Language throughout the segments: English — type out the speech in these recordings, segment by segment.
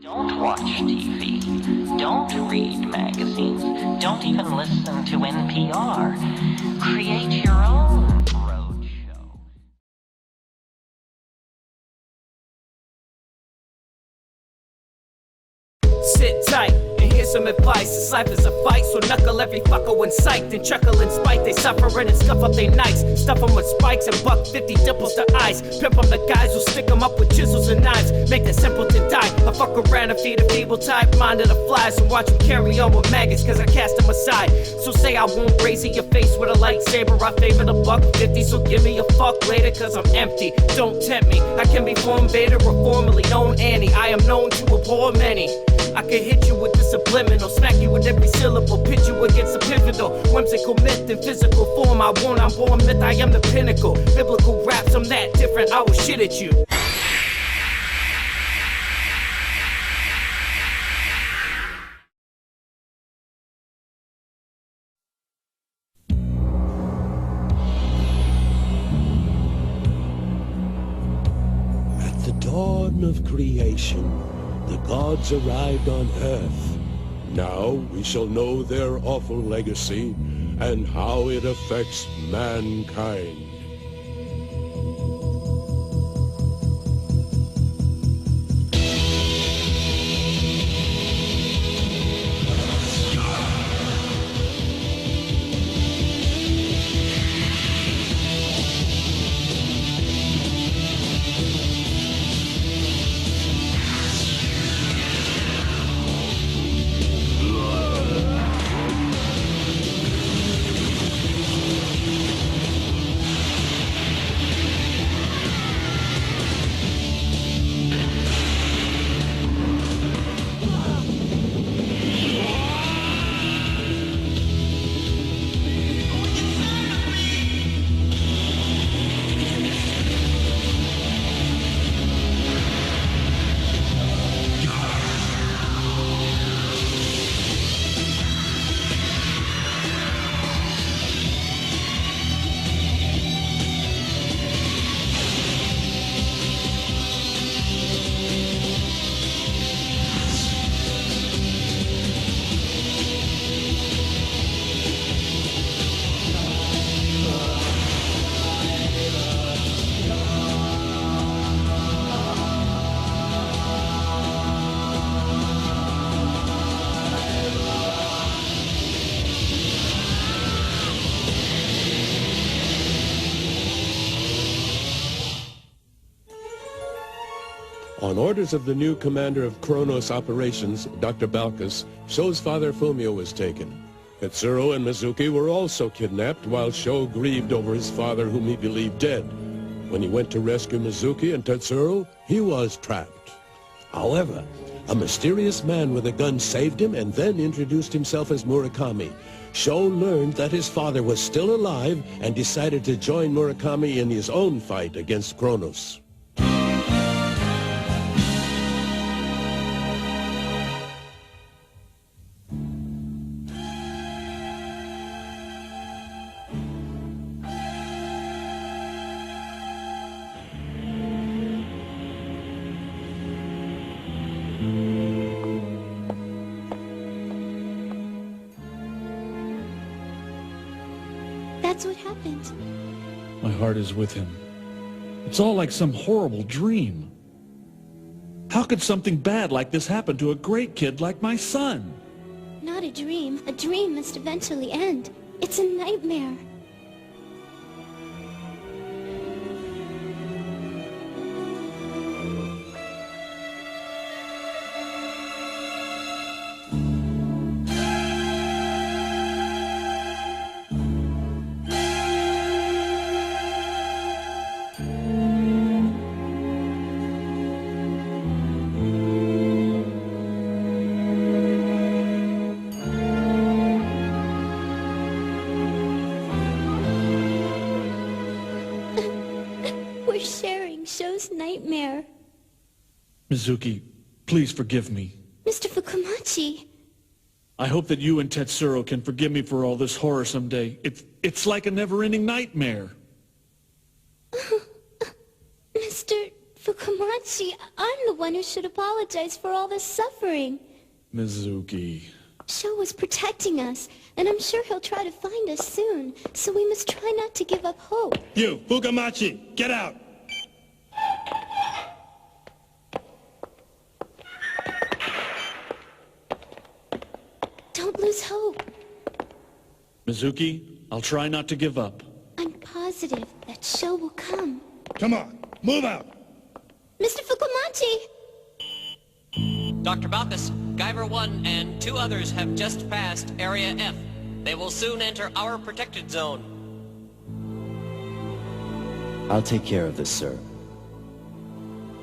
Don't watch TV. Don't read magazines. Don't even listen to NPR. Create your own roadshow. Sit tight and hear some advice. This life is a fight, so knuckle every fucker in sight. Then chuckle in spite, they suffering and scuff up their nights. Stuff them with spikes and buck 50 dimples to ice. Pimp them the guys who stick them up with chisels and knives. Make the simpleton die. I fuck around and feed a feeble type mind of the flies. And watch them carry on with maggots, cause I cast them aside. So say I won't raise your face with a lightsaber. I favor the buck 50, so give me a fuck later, cause I'm empty. Don't tempt me, I can be formed Vader or formerly known Annie. I am known to abhor many. I can hit you with the subliminal, smack you with every syllable, pit you against a pivotal, whimsical myth in physical form. I'm born myth, I am the pinnacle. Biblical raps, I'm that different, I will shit at you. At the dawn of creation, the gods arrived on Earth. Now we shall know their awful legacy and how it affects mankind. On orders of the new commander of Kronos operations, Dr. Balkus, Sho's father Fumio was taken. Tetsuro and Mizuki were also kidnapped while Sho grieved over his father whom he believed dead. When he went to rescue Mizuki and Tetsuro, he was trapped. However, a mysterious man with a gun saved him and then introduced himself as Murakami. Sho learned that his father was still alive and decided to join Murakami in his own fight against Kronos. That's what happened. My heart is with him. It's all like some horrible dream. How could something bad like this happen to a great kid like my son? Not a dream. A dream must eventually end. It's a nightmare. We're sharing Sho's nightmare. Mizuki, please forgive me. Mr. Fukumachi. I hope that you and Tetsuro can forgive me for all this horror someday. It's like a never-ending nightmare. Mr. Fukumachi, I'm the one who should apologize for all this suffering. Mizuki. Sho was protecting us, and I'm sure he'll try to find us soon, so we must try not to give up hope. You, Fukumachi, get out! Don't lose hope. Mizuki, I'll try not to give up. I'm positive that Sho will come. Come on, move out! Mr. Fukumachi! Dr. Balkus, Guyver 1 and 2 others have just passed Area F. They will soon enter our protected zone. I'll take care of this, sir.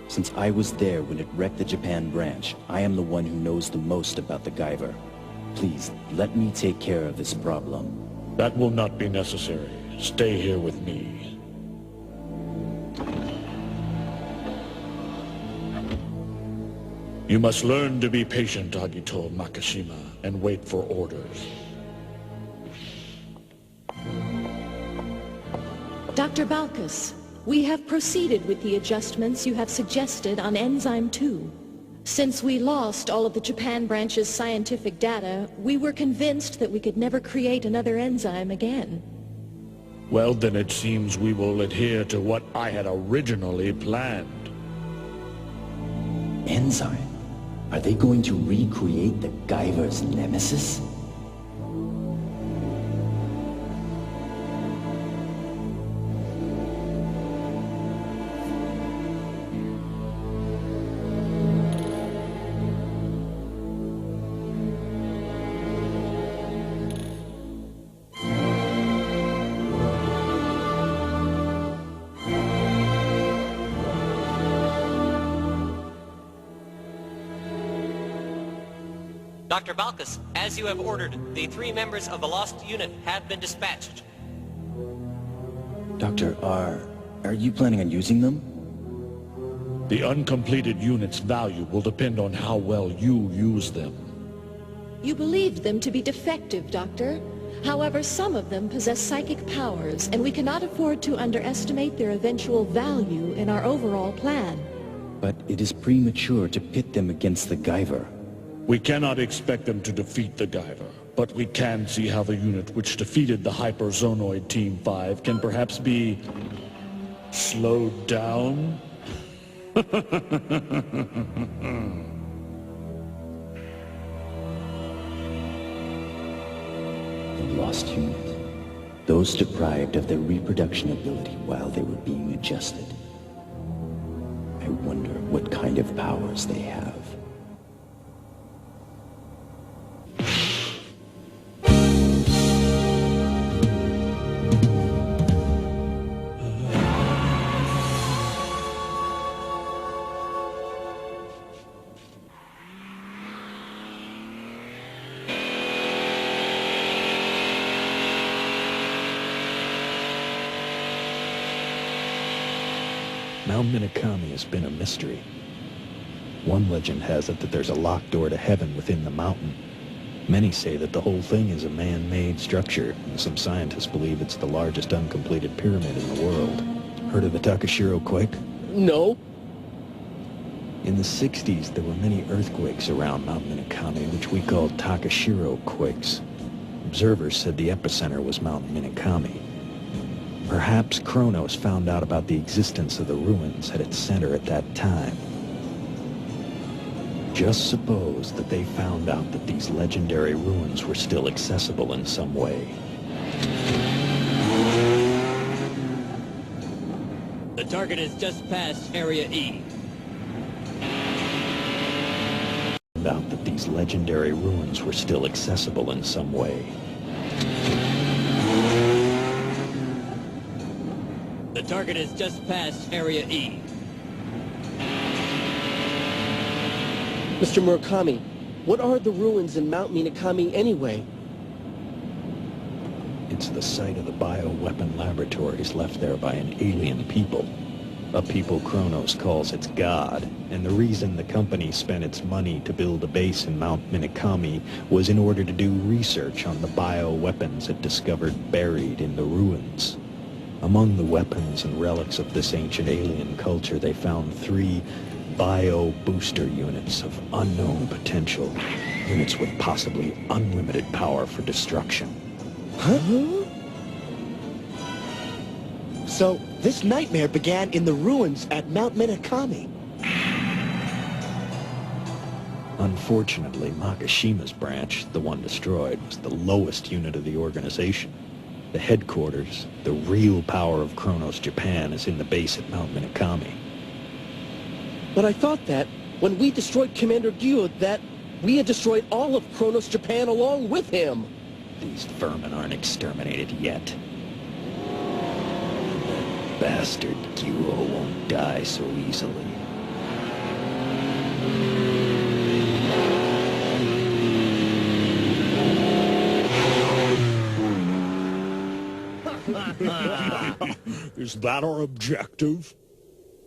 Since I was there when it wrecked the Japan branch, I am the one who knows the most about the Guyver. Please, let me take care of this problem. That will not be necessary. Stay here with me. You must learn to be patient, Agito Makishima, and wait for orders. Dr. Balkus, we have proceeded with the adjustments you have suggested on Enzyme 2. Since we lost all of the Japan branch's scientific data, we were convinced that we could never create another enzyme again. Well, then it seems we will adhere to what I had originally planned. Enzyme? Are they going to recreate the Guyver's nemesis? Dr. Balkus, as you have ordered, the 3 members of the lost unit have been dispatched. Dr. Are you planning on using them? The uncompleted unit's value will depend on how well you use them. You believed them to be defective, Doctor. However, some of them possess psychic powers, and we cannot afford to underestimate their eventual value in our overall plan. But it is premature to pit them against the Guyver. We cannot expect them to defeat the Guyver, but we can see how the unit which defeated the Hyperzonoid Team 5 can perhaps be slowed down? The lost unit. Those deprived of their reproduction ability while they were being adjusted. I wonder what kind of powers they have. 𝓝 has been a mystery. One legend has it that there's a locked door to heaven within the mountain. Many say that the whole thing is a man-made structure, and some scientists believe it's the largest uncompleted pyramid in the world. Heard of the Takashiro quake? No. In the 60s, there were many earthquakes around Mount Minakami, which we called Takashiro quakes. Observers said the epicenter was Mount Minakami. Perhaps Kronos found out about the existence of the ruins at its center at that time. Just suppose that they found out that these legendary ruins were still accessible in some way. The target is just past Area E. Found out that these legendary ruins were still accessible in some way. The target is just past Area E. Mr. Murakami, what are the ruins in Mount Minakami anyway? It's the site of the bioweapon laboratories left there by an alien people. A people Kronos calls its god, and the reason the company spent its money to build a base in Mount Minakami was in order to do research on the bioweapons it discovered buried in the ruins. Among the weapons and relics of this ancient alien culture, they found 3 bio-booster units of unknown potential. Units with possibly unlimited power for destruction. Huh? So, this nightmare began in the ruins at Mount Minakami. Unfortunately, Makishima's branch, the one destroyed, was the lowest unit of the organization. The headquarters, the real power of Kronos Japan, is in the base at Mount Minakami. But I thought that, when we destroyed Commander Guyver, that we had destroyed all of Kronos Japan along with him. These vermin aren't exterminated yet. That bastard Guyver won't die so easily. Is that our objective?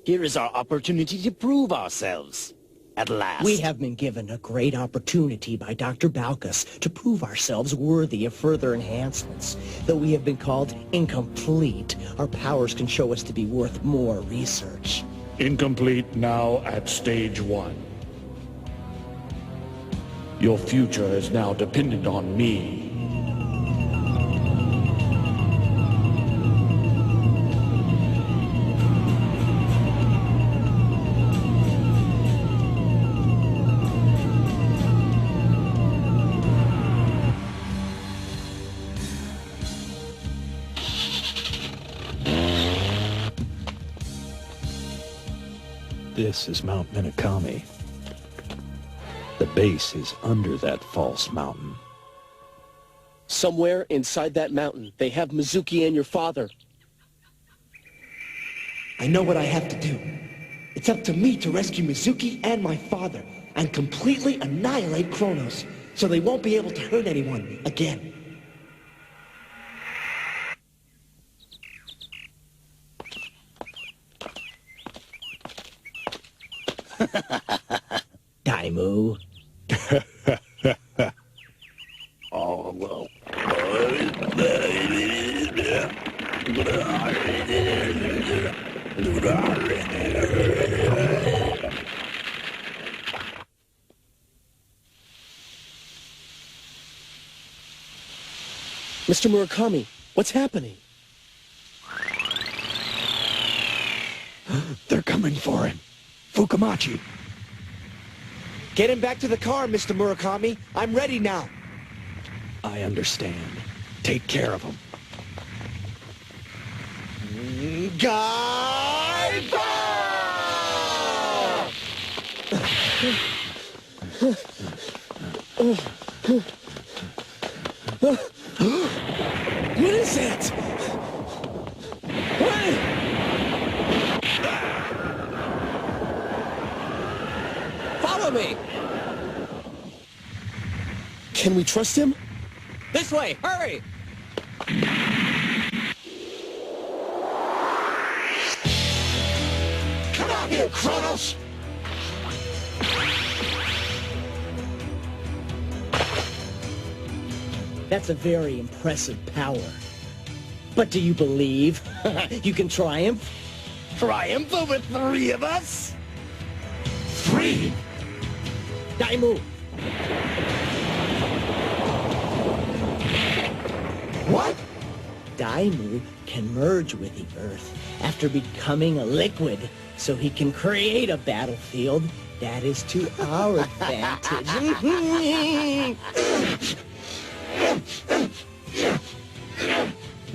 Here is our opportunity to prove ourselves. At last. We have been given a great opportunity by Dr. Balkus to prove ourselves worthy of further enhancements. Though we have been called incomplete, our powers can show us to be worth more research. Incomplete now at stage 1. Your future is now dependent on me. This is Mount Minakami. The base is under that false mountain. Somewhere inside that mountain, they have Mizuki and your father. I know what I have to do. It's up to me to rescue Mizuki and my father and completely annihilate Kronos, so they won't be able to hurt anyone again. Daimu. Oh, well. Mr. Murakami, what's happening? They're coming for him. Fukamachi. Get him back to the car, Mr. Murakami. I'm ready now. I understand. Take care of him. Guyver! What is it? Follow me! Can we trust him? This way, hurry! Come on here, Kronos! That's a very impressive power. But do you believe you can triumph? Triumph over 3 of us? 3? Daimu! What? Daimu can merge with the Earth after becoming a liquid, so he can create a battlefield that is to our advantage.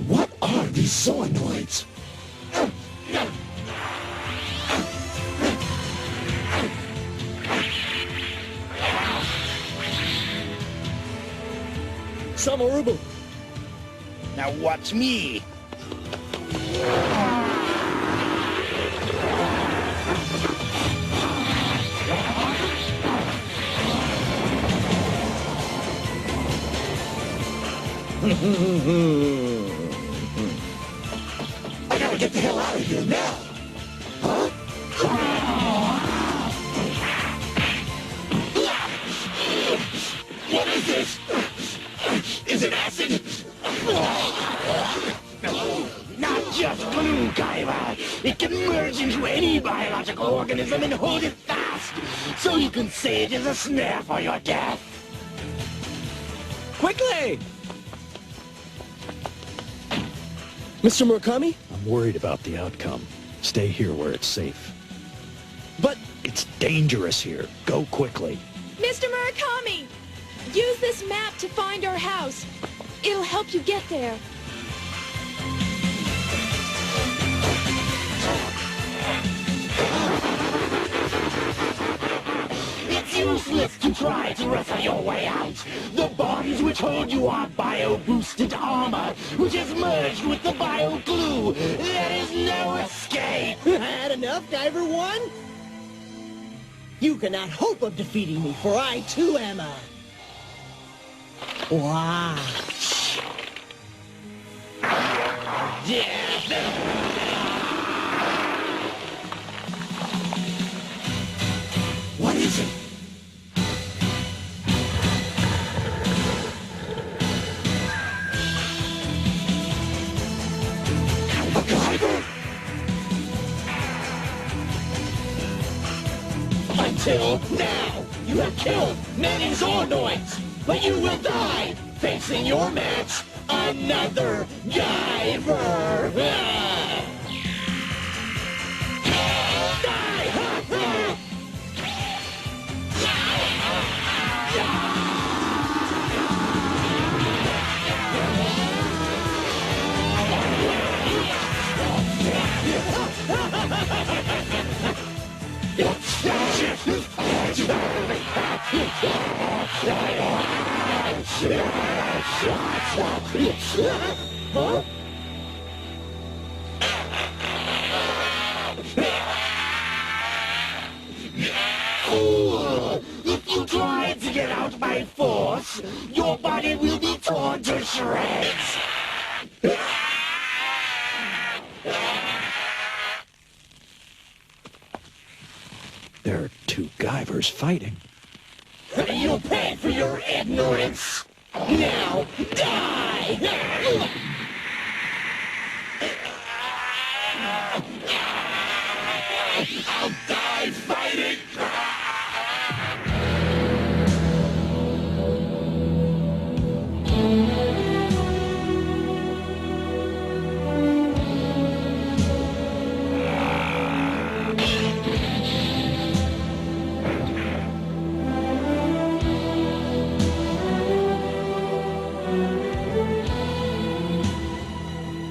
What are these zoonoids? Samarubu! Now watch me. I gotta get the hell out of here now! Huh? What is this? Is it acid? No, not just glue, Guyver. It can merge into any biological organism and hold it fast, so you can say it is a snare for your death. Quickly! Mr. Murakami? I'm worried about the outcome. Stay here where it's safe. But... It's dangerous here. Go quickly. Mr. Murakami! Use this map to find our house. It'll help you get there. It's useless to try to wrestle your way out. The bonds which hold you are bio-boosted armor, which is merged with the bio-glue. There is no escape. Had enough, Guyver 1? You cannot hope of defeating me, for I too am a... watch. What is it? A Guyver? Until now, you have killed many Zornoids, but you will die facing your match, another Guyver. Huh? Fool! If you try to get out by force, your body will be torn to shreds. There are two Guyvers fighting. You'll pay for your ignorance. Now, die! I'll die fighting!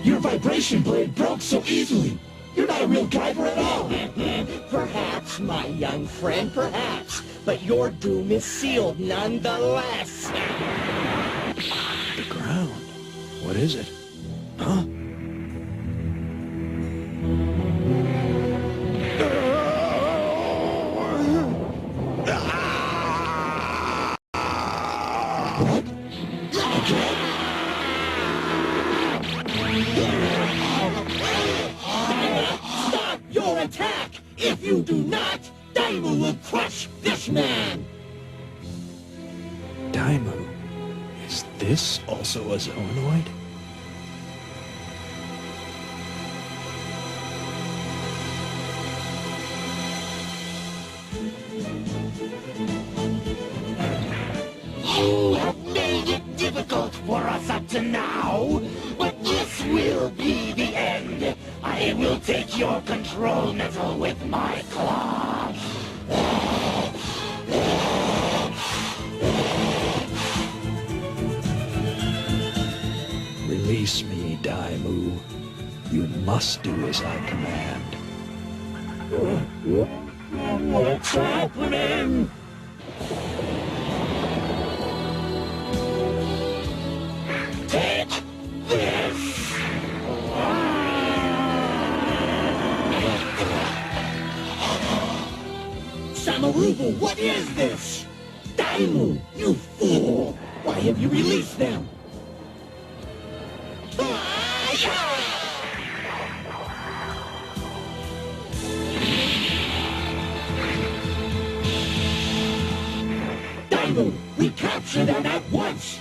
Your vibration blade broke so easily. You're not a real Guyver at all. Perhaps, my young friend, perhaps. But your doom is sealed nonetheless. The ground. What is it? Huh? Stop your attack! If you do not, ㄲ𝓄 will crush this man! ㄲ𝓄. Is this also a zoonoid? You have made it difficult for us up to now, but this will be the end. I will take your control metal with my claw. Release me, ㄲ𝓄. You must do as I command. What's happening? Take this! Samarubu, what is this? ㄲ𝓄, you fool! Why have you released them? ㄲ𝓄, we capture them at once!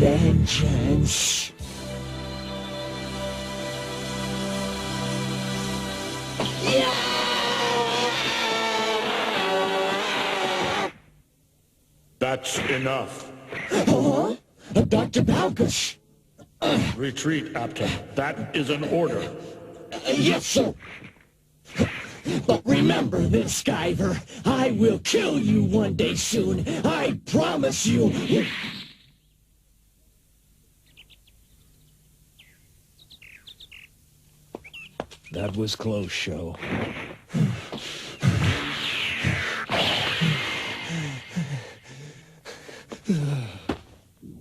Vengeance. That's enough. Huh? Dr. Balkus. Retreat, Apta. That is an order. Yes, sir. But remember this, Guyver. I will kill you one day soon. I promise you. That was close, Show.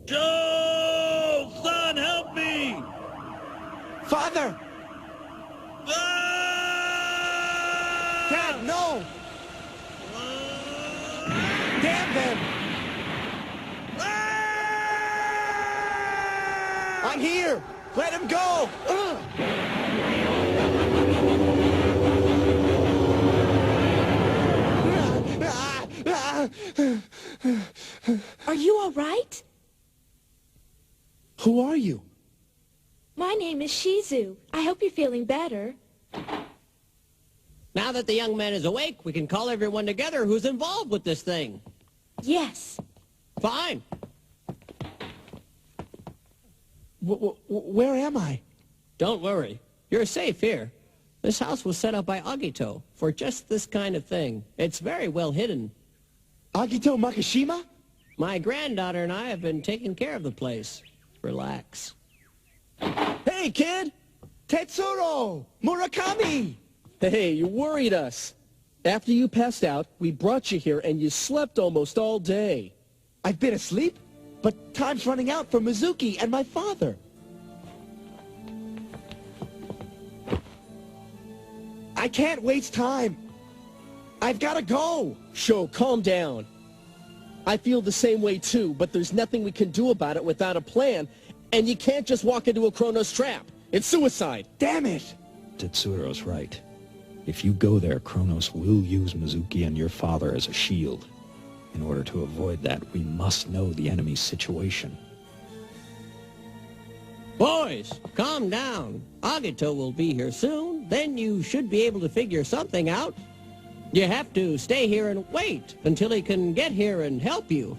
Joe! Son, help me! Father! Dad, no! Damn them! I'm here! Let him go! Are you all right? Who are you? My name is Shizu. I hope you're feeling better. Now that the young man is awake, we can call everyone together who's involved with this thing. Yes. Fine. Where am I? Don't worry. You're safe here. This house was set up by Agito for just this kind of thing. It's very well hidden. Agito Makishima? My granddaughter and I have been taking care of the place. Relax. Hey, kid! Tetsuro! Murakami! Hey, you worried us. After you passed out, we brought you here and you slept almost all day. I've been asleep, but time's running out for Mizuki and my father. I can't waste time. I've got to go. Sho, calm down. I feel the same way too, but there's nothing we can do about it without a plan, and you can't just walk into a Kronos trap. It's suicide. Damn it! Tetsuro's right. If you go there, Kronos will use Mizuki and your father as a shield. In order to avoid that, we must know the enemy's situation. Boys, calm down. Agito will be here soon. Then you should be able to figure something out. You have to stay here and wait until he can get here and help you.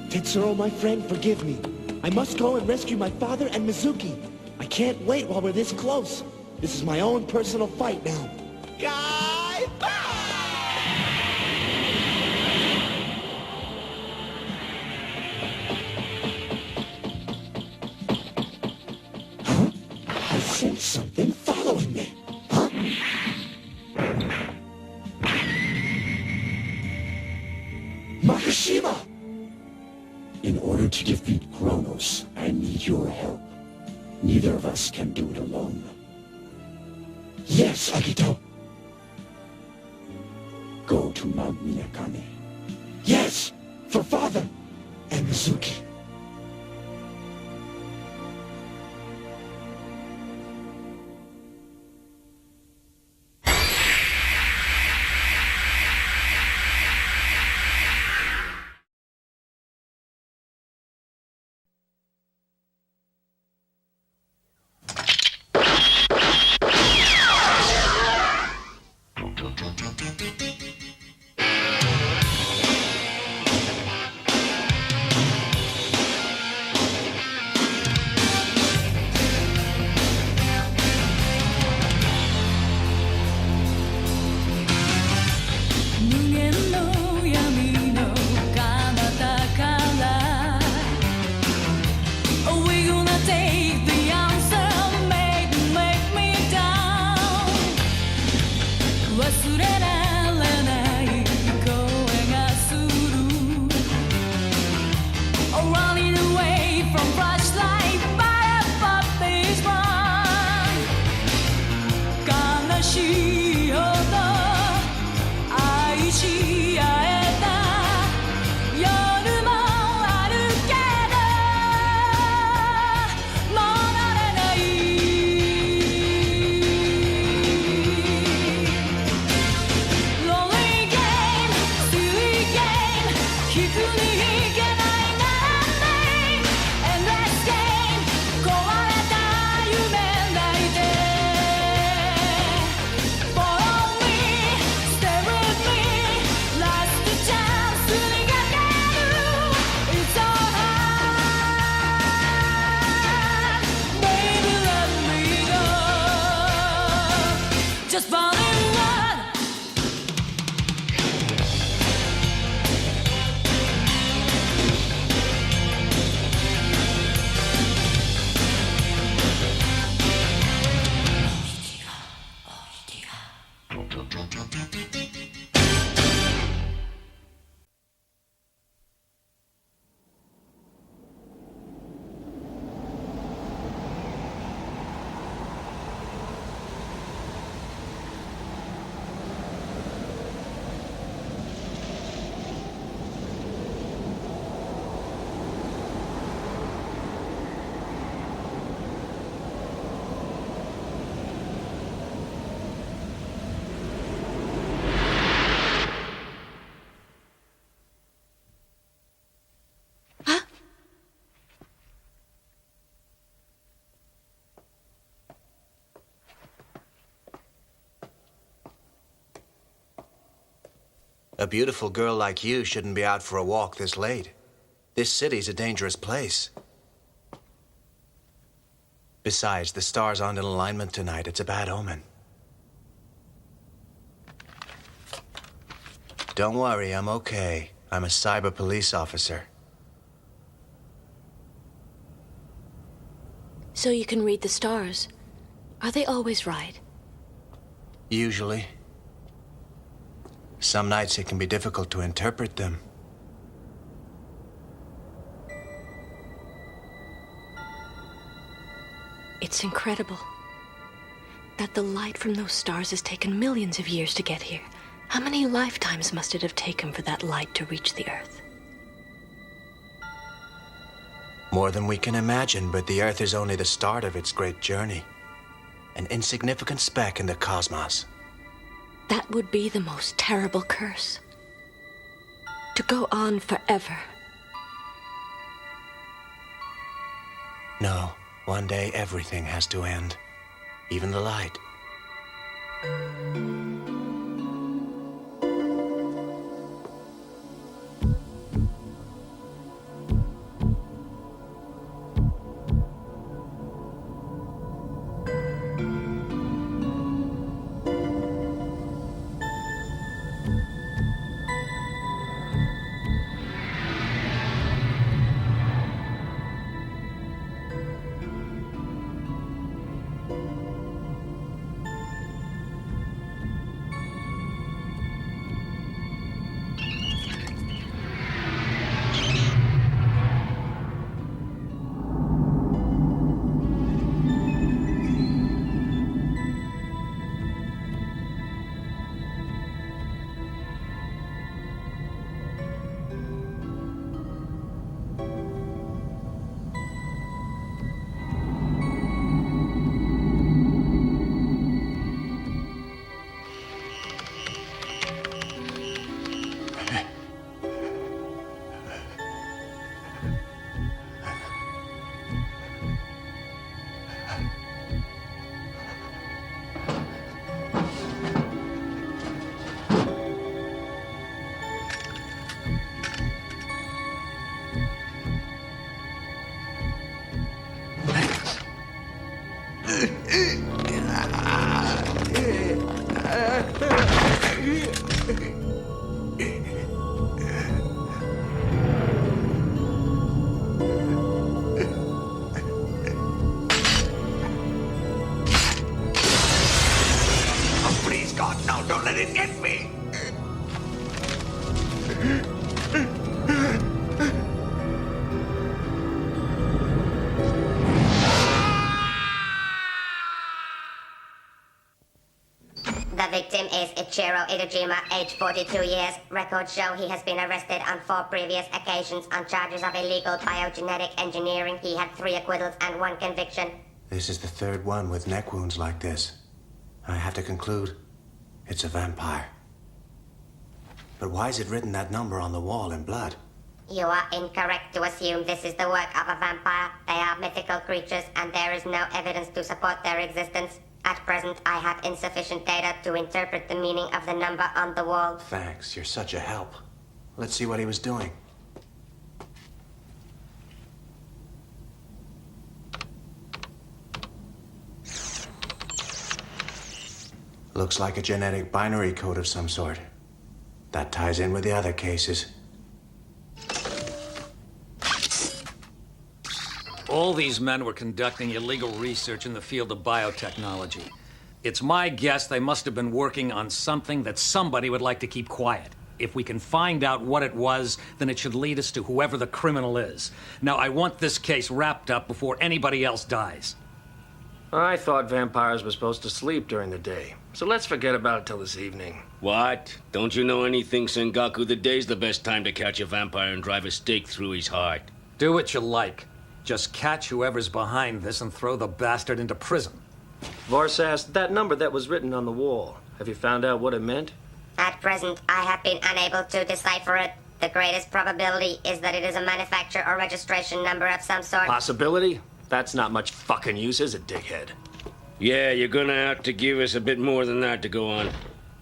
Tetsuro, my friend, forgive me. I must go and rescue my father and Mizuki. I can't wait while we're this close. This is my own personal fight now. Guyver! Huh? I sense something following me. Huh? Makishima! In order to defeat Kronos, I need your help. Neither of us can do it alone. Yes, Agito. Go to Mount Minakami. Yes, for father and Mizuki. A beautiful girl like you shouldn't be out for a walk this late. This city's a dangerous place. Besides, the stars aren't in alignment tonight. It's a bad omen. Don't worry, I'm okay. I'm a cyber police officer. So you can read the stars. Are they always right? Usually. Some nights it can be difficult to interpret them. It's incredible that the light from those stars has taken millions of years to get here. How many lifetimes must it have taken for that light to reach the Earth? More than we can imagine, but the Earth is only the start of its great journey. An insignificant speck in the cosmos. That would be the most terrible curse. To go on forever. No, one day everything has to end. Even the light. The victim is Ichiro Itojima, age 42 years. Records show he has been arrested on 4 previous occasions on charges of illegal biogenetic engineering. He had 3 acquittals and 1 conviction. This is the 3rd one with neck wounds like this. I have to conclude, it's a vampire. But why is it written that number on the wall in blood? You are incorrect to assume this is the work of a vampire. They are mythical creatures, and there is no evidence to support their existence. At present, I have insufficient data to interpret the meaning of the number on the wall. Thanks, you're such a help. Let's see what he was doing. Looks like a genetic binary code of some sort. That ties in with the other cases. All these men were conducting illegal research in the field of biotechnology. It's my guess they must have been working on something that somebody would like to keep quiet. If we can find out what it was, then it should lead us to whoever the criminal is. Now, I want this case wrapped up before anybody else dies. I thought vampires were supposed to sleep during the day, so let's forget about it till this evening. What? Don't you know anything, Sengaku? The day's the best time to catch a vampire and drive a stake through his heart. Do what you like. Just catch whoever's behind this and throw the bastard into prison. Varsas, that number that was written on the wall, have you found out what it meant? At present, I have been unable to decipher it. The greatest probability is that it is a manufacture or registration number of some sort. Possibility? That's not much fucking use, is it, dickhead? Yeah, you're gonna have to give us a bit more than that to go on.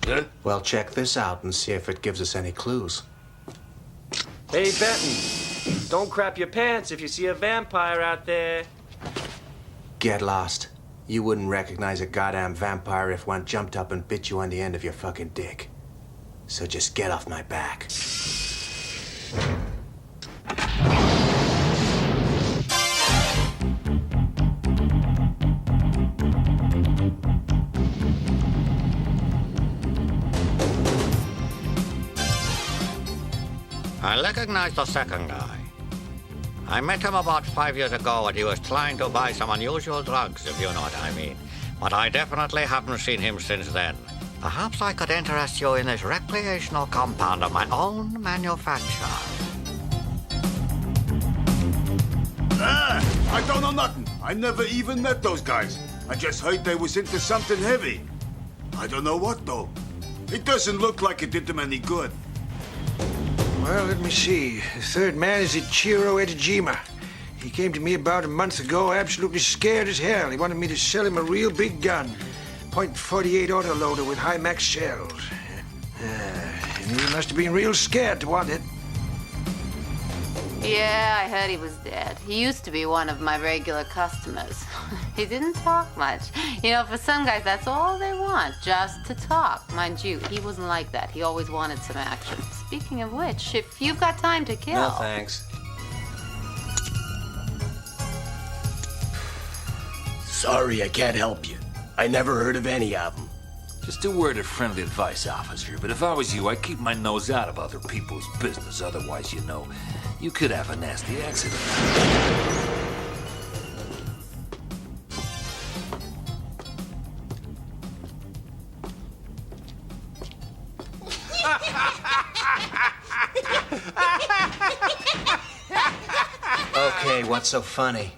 Huh? Well, check this out and see if it gives us any clues. Hey, Benton, don't crap your pants if you see a vampire out there. Get lost. You wouldn't recognize a goddamn vampire if one jumped up and bit you on the end of your fucking dick. So just get off my back. I recognize the second guy. I met him about 5 years ago and he was trying to buy some unusual drugs, if you know what I mean. But I definitely haven't seen him since then. Perhaps I could interest you in this recreational compound of my own manufacture. I don't know nothing. I never even met those guys. I just heard they was into something heavy. I don't know what, though. It doesn't look like it did them any good. Well, let me see. The third man is ㄩ𝓝 ㄩ He came to me about a month ago, absolutely scared as hell. He wanted me to sell him a real big gun. .48 autoloader with high max shells. And he must have been real scared to want it. Yeah, I heard he was dead. He used to be one of my regular customers. He didn't talk much. You know, for some guys, that's all they want, just to talk. Mind you, he wasn't like that. He always wanted some action. Speaking of which, if you've got time to kill... No, thanks. Sorry, I can't help you. I never heard of any of them. Just a word of friendly advice, officer. But if I was you, I'd keep my nose out of other people's business. Otherwise, you know, you could have a nasty accident. Okay, what's so funny?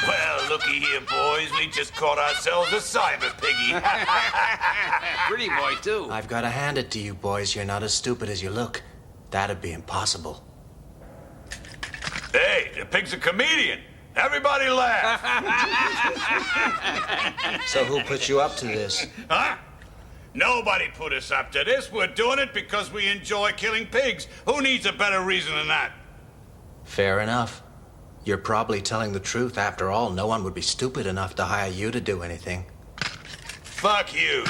Well, looky here, boys. We just caught ourselves a cyber piggy. Pretty boy, too. I've got to hand it to you, boys. You're not as stupid as you look. That'd be impossible. Hey, the pig's a comedian. Everybody laugh. So who put you up to this? Huh? Nobody put us up to this. We're doing it because we enjoy killing pigs. Who needs a better reason than that? Fair enough. You're probably telling the truth. After all, no one would be stupid enough to hire you to do anything. Fuck you.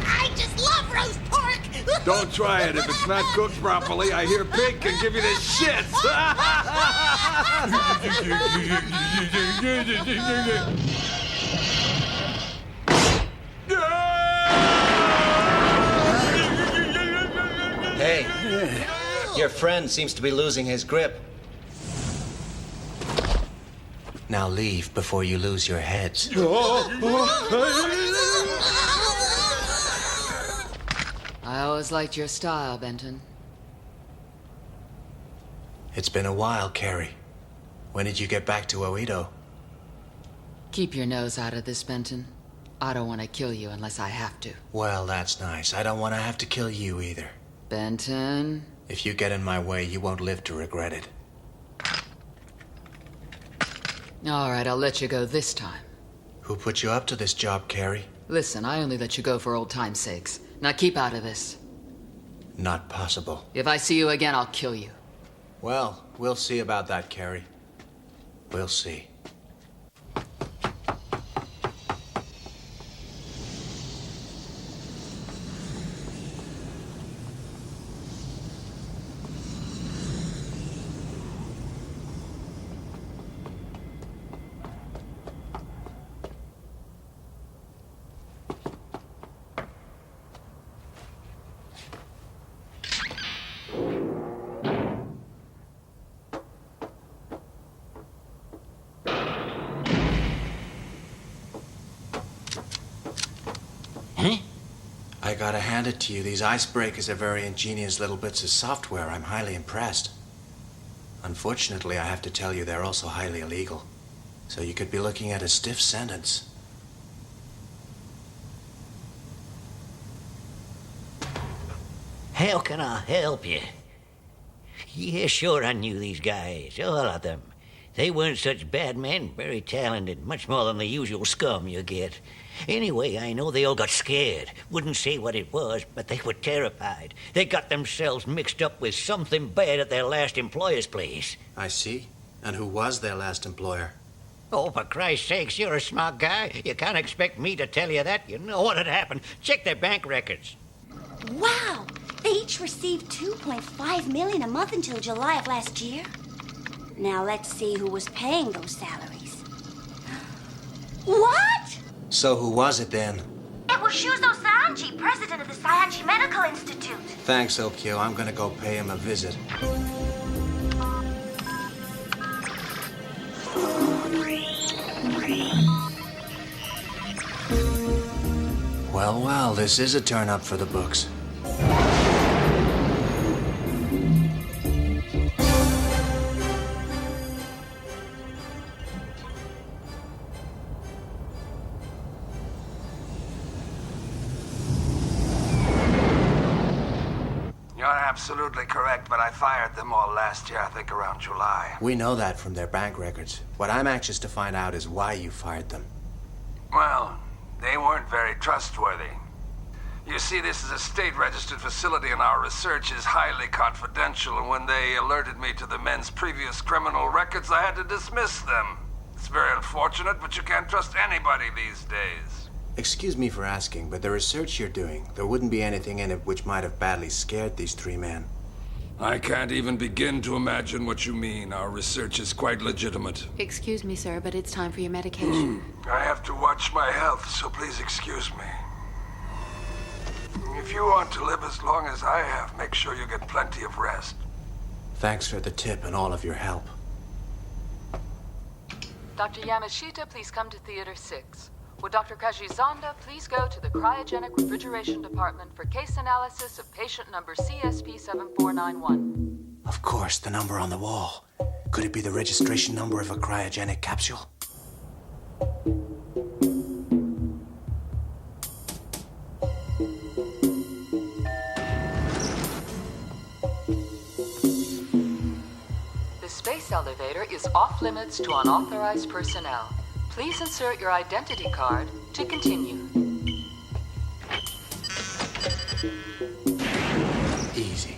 I just love roast pork! Don't try it. If it's not cooked properly, I hear pig can give you the shits. Hey, your friend seems to be losing his grip. Now leave before you lose your heads. I always liked your style, Benton. It's been a while, Carrie. When did you get back to Oedo? Keep your nose out of this, Benton. I don't want to kill you unless I have to. Well, that's nice. I don't want to have to kill you either. Benton? If you get in my way, you won't live to regret it. All right, I'll let you go this time. Who put you up to this job, Carrie? Listen, I only let you go for old time's sakes. Now keep out of this. Not possible. If I see you again, I'll kill you. Well, we'll see about that, Carrie. We'll see. I gotta hand it to you. These icebreakers are very ingenious little bits of software. I'm highly impressed. Unfortunately, I have to tell you they're also highly illegal. So you could be looking at a stiff sentence. How can I help you? Yeah, sure I knew these guys, all of them. They weren't such bad men, very talented, much more than the usual scum you get. Anyway, I know they all got scared. Wouldn't say what it was, but they were terrified. They got themselves mixed up with something bad at their last employer's place. I see. And who was their last employer? Oh, for Christ's sakes, you're a smart guy. You can't expect me to tell you that. You know what had happened. Check their bank records. Wow! They each received $2.5 million a month until July of last year. Now let's see who was paying those salaries. What? So who was it then? It was Shuzo Sanji, president of the Science Medical Institute. Thanks, Okyo. I'm gonna go pay him a visit. Well, well, this is a turn-up for the books. You're absolutely correct, but I fired them all last year, I think around July. We know that from their bank records. What I'm anxious to find out is why you fired them. Well, they weren't very trustworthy. You see, this is a state-registered facility and our research is highly confidential, and when they alerted me to the men's previous criminal records, I had to dismiss them. It's very unfortunate, but you can't trust anybody these days. Excuse me for asking, but the research you're doing, there wouldn't be anything in it which might have badly scared these three men. I can't even begin to imagine what you mean. Our research is quite legitimate. Excuse me, sir, but it's time for your medication. I have to watch my health, so please excuse me. If you want to live as long as I have, make sure you get plenty of rest. Thanks for the tip and all of your help. Dr. Yamashita, please come to Theater 6. Would Dr. Kajizanda please go to the cryogenic refrigeration department for case analysis of patient number CSP7491? Of course, the number on the wall. Could it be the registration number of a cryogenic capsule? The space elevator is off limits to unauthorized personnel. Please insert your identity card to continue. Easy.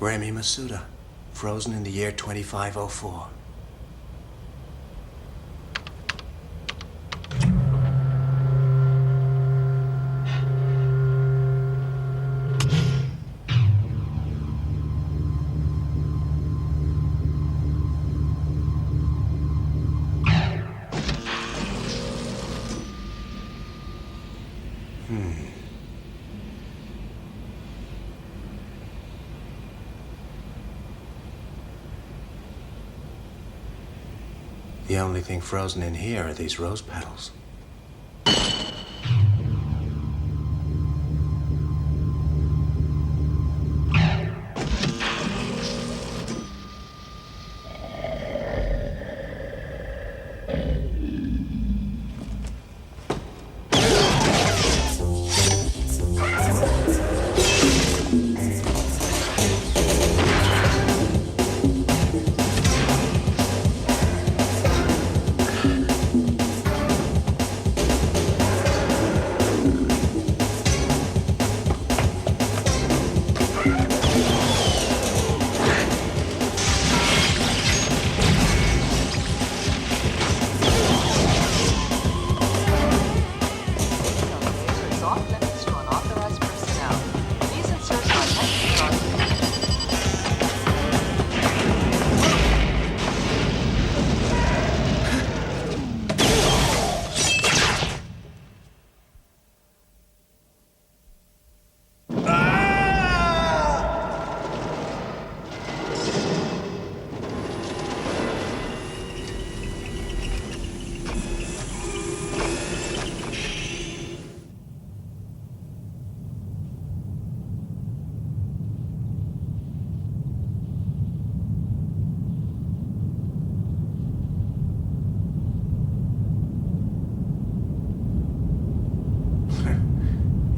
Remy Masuda, frozen in the year 2504. The only thing frozen in here are these rose petals.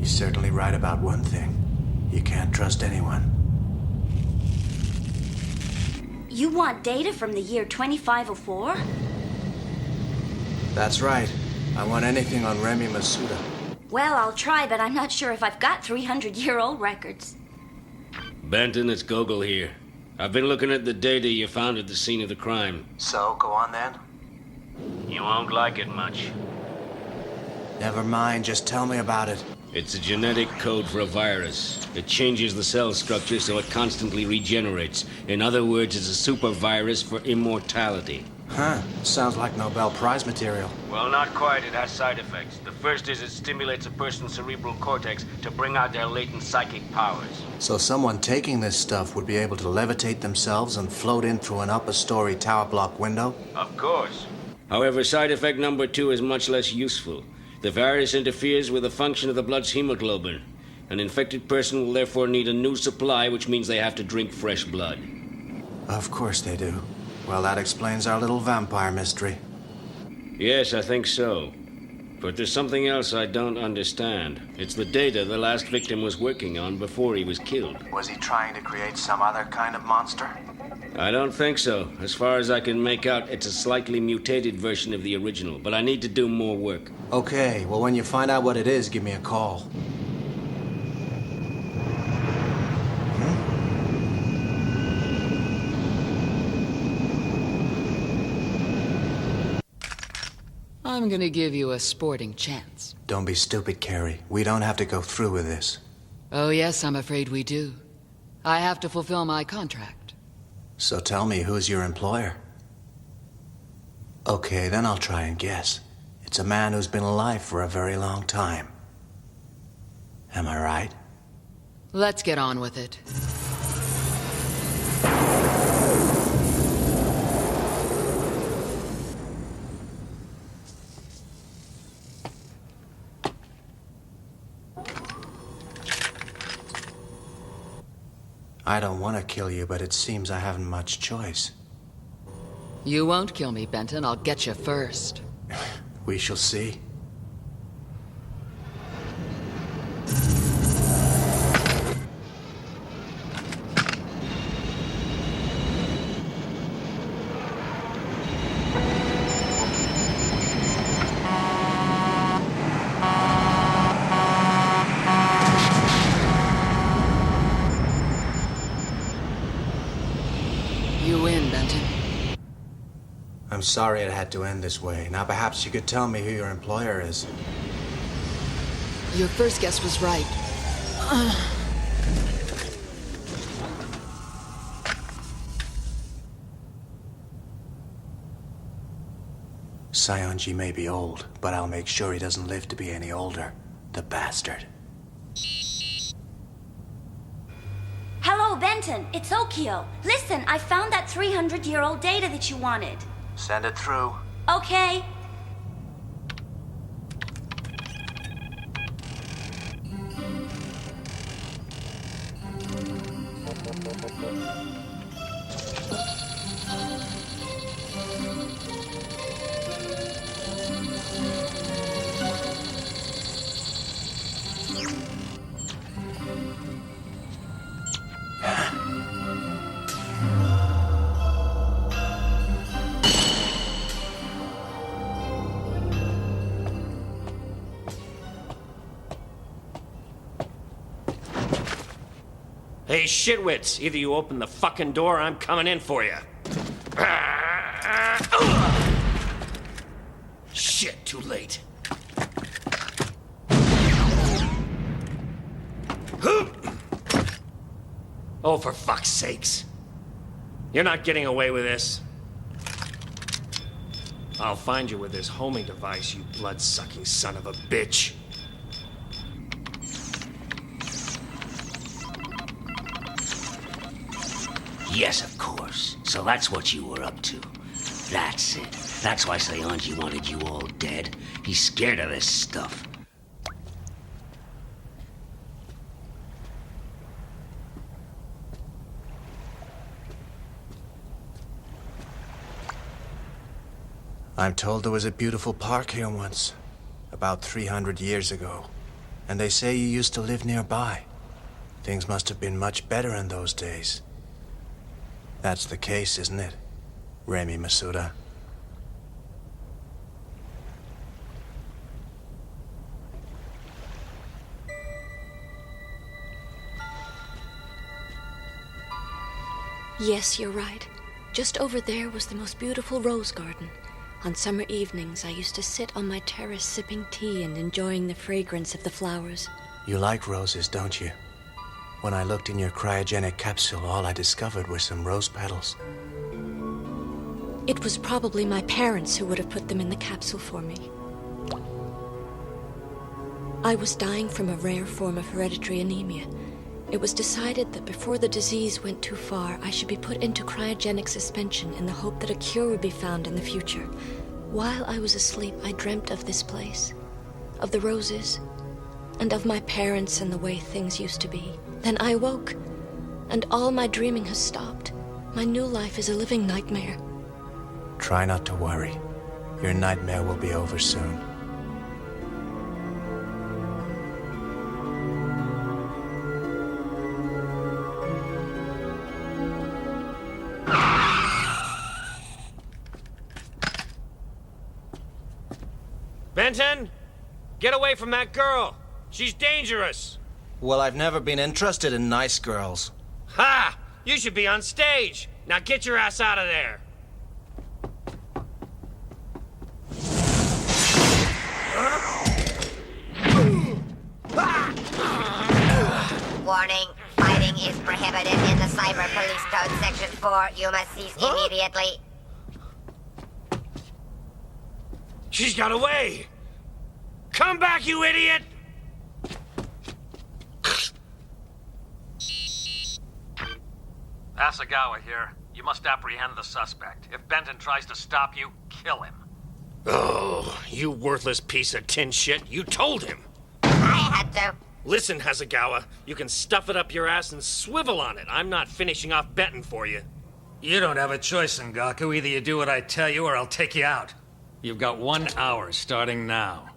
He's certainly right about one thing. You can't trust anyone. You want data from the year 2504? That's right. I want anything on Remy Masuda. Well, I'll try, but I'm not sure if I've got 300-year-old records. Benton, it's Gogol here. I've been looking at the data you found at the scene of the crime. So, go on then. You won't like it much. Never mind, just tell me about it. It's a genetic code for a virus. It changes the cell structure so it constantly regenerates. In other words, it's a super virus for immortality. Huh. Sounds like Nobel Prize material. Well, not quite. It has side effects. The first is it stimulates a person's cerebral cortex to bring out their latent psychic powers. So someone taking this stuff would be able to levitate themselves and float in through an upper-story tower block window? Of course. However, side effect number 2 is much less useful. The virus interferes with the function of the blood's hemoglobin. An infected person will therefore need a new supply, which means they have to drink fresh blood. Of course they do. Well, that explains our little vampire mystery. Yes, I think so. But there's something else I don't understand. It's the data the last victim was working on before he was killed. Was he trying to create some other kind of monster? I don't think so. As far as I can make out, it's a slightly mutated version of the original, but I need to do more work. Okay, well, when you find out what it is, give me a call. I'm gonna give you a sporting chance. Don't be stupid, Carrie. We don't have to go through with this. Oh yes, I'm afraid we do. I have to fulfill my contract. So tell me, who's your employer? Okay, then I'll try and guess. It's a man who's been alive for a very long time. Am I right? Let's get on with it. I don't want to kill you, but it seems I haven't much choice. You won't kill me, Benton. I'll get you first. We shall see. You win, Benton. I'm sorry it had to end this way. Now perhaps you could tell me who your employer is. Your first guess was right. Sionji may be old, but I'll make sure he doesn't live to be any older. The bastard. Hello, Benton. It's Okio. Listen, I found that 300-year-old data that you wanted. Send it through. Okay. Hey, shitwits, either you open the fucking door or I'm coming in for you. Shit, too late. Oh, for fuck's sakes. You're not getting away with this. I'll find you with this homing device, you blood-sucking son of a bitch. Yes, of course. So that's what you were up to. That's it. That's why Sionji wanted you all dead. He's scared of this stuff. I'm told there was a beautiful park here once, about 300 years ago. And they say you used to live nearby. Things must have been much better in those days. That's the case, isn't it, Remy Masuda? Yes, you're right. Just over there was the most beautiful rose garden. On summer evenings, I used to sit on my terrace sipping tea and enjoying the fragrance of the flowers. You like roses, don't you? When I looked in your cryogenic capsule, all I discovered were some rose petals. It was probably my parents who would have put them in the capsule for me. I was dying from a rare form of hereditary anemia. It was decided that before the disease went too far, I should be put into cryogenic suspension in the hope that a cure would be found in the future. While I was asleep, I dreamt of this place, of the roses, and of my parents and the way things used to be. Then I awoke, and all my dreaming has stopped. My new life is a living nightmare. Try not to worry. Your nightmare will be over soon. Benton, get away from that girl. She's dangerous. Well, I've never been interested in nice girls. Ha! You should be on stage. Now get your ass out of there. Warning, fighting is prohibited in the Cyber Police Code Section 4. You must cease immediately. She's got away! Come back, you idiot! Asagawa here. You must apprehend the suspect. If Benton tries to stop you, kill him. Oh, you worthless piece of tin shit. You told him. I had to. Listen, Hasegawa, you can stuff it up your ass and swivel on it. I'm not finishing off Benton for you. You don't have a choice, Sengaku. Either you do what I tell you or I'll take you out. You've got 1 hour starting now.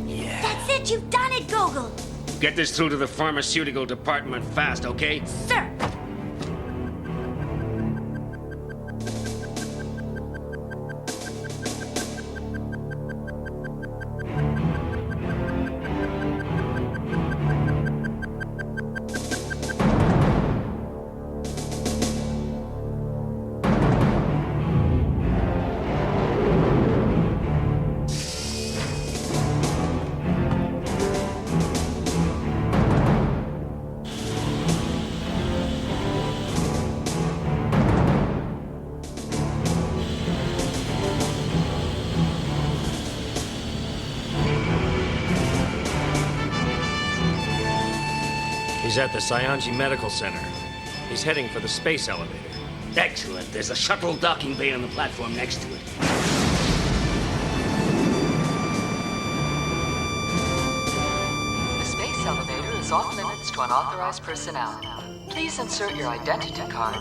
Yeah. That's it, you've done it, Gogol. Get this through to the pharmaceutical department fast, okay? Sir. He's at the Cyanji Medical Center. He's heading for the space elevator. Excellent. There's a shuttle docking bay on the platform next to it. The space elevator is off limits to unauthorized personnel. Please insert your identity card.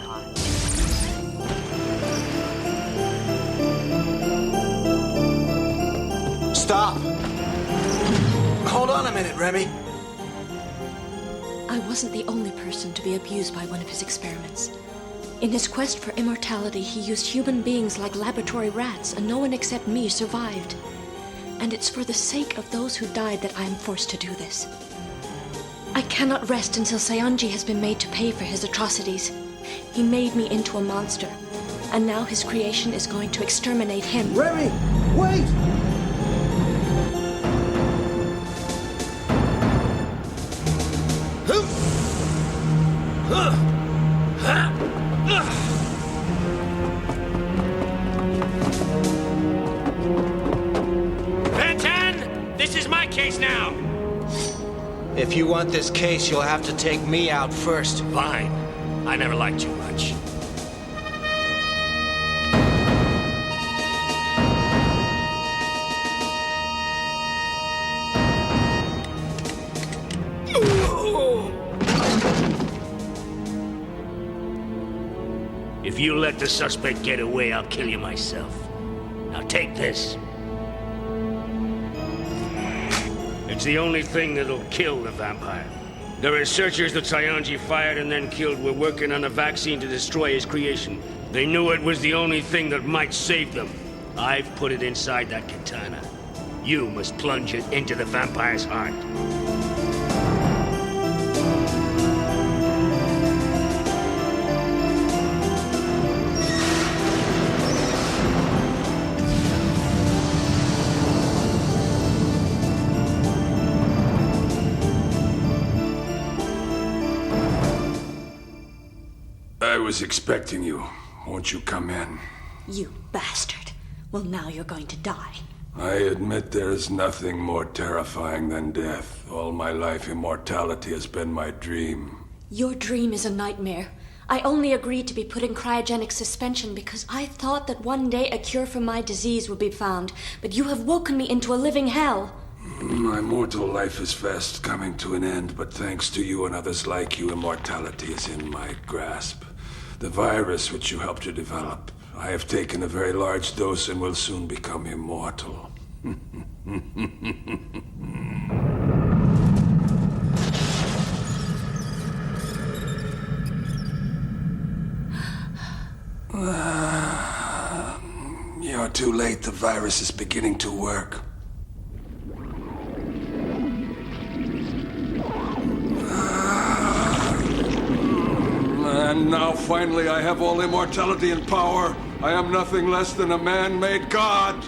Stop! Hold on a minute, Remy. I wasn't the only person to be abused by one of his experiments. In his quest for immortality, he used human beings like laboratory rats, and no one except me survived. And it's for the sake of those who died that I am forced to do this. I cannot rest until Cyanji has been made to pay for his atrocities. He made me into a monster, and now his creation is going to exterminate him. Remy, wait! Benton! This is my case now! If you want this case, you'll have to take me out first. Fine. I never liked you much. If you let the suspect get away, I'll kill you myself. Now take this. It's the only thing that'll kill the vampire. The researchers that Saionji fired and then killed were working on a vaccine to destroy his creation. They knew it was the only thing that might save them. I've put it inside that katana. You must plunge it into the vampire's heart. I was expecting you. Won't you come in? You bastard. Well, now you're going to die. I admit there is nothing more terrifying than death. All my life, immortality has been my dream. Your dream is a nightmare. I only agreed to be put in cryogenic suspension because I thought that one day a cure for my disease would be found, but you have woken me into a living hell. My mortal life is fast coming to an end, but thanks to you and others like you, immortality is in my grasp. The virus which you helped to develop, I have taken a very large dose and will soon become immortal. You're too late. The virus is beginning to work. And now finally I have all immortality and power. I am nothing less than a man-made god.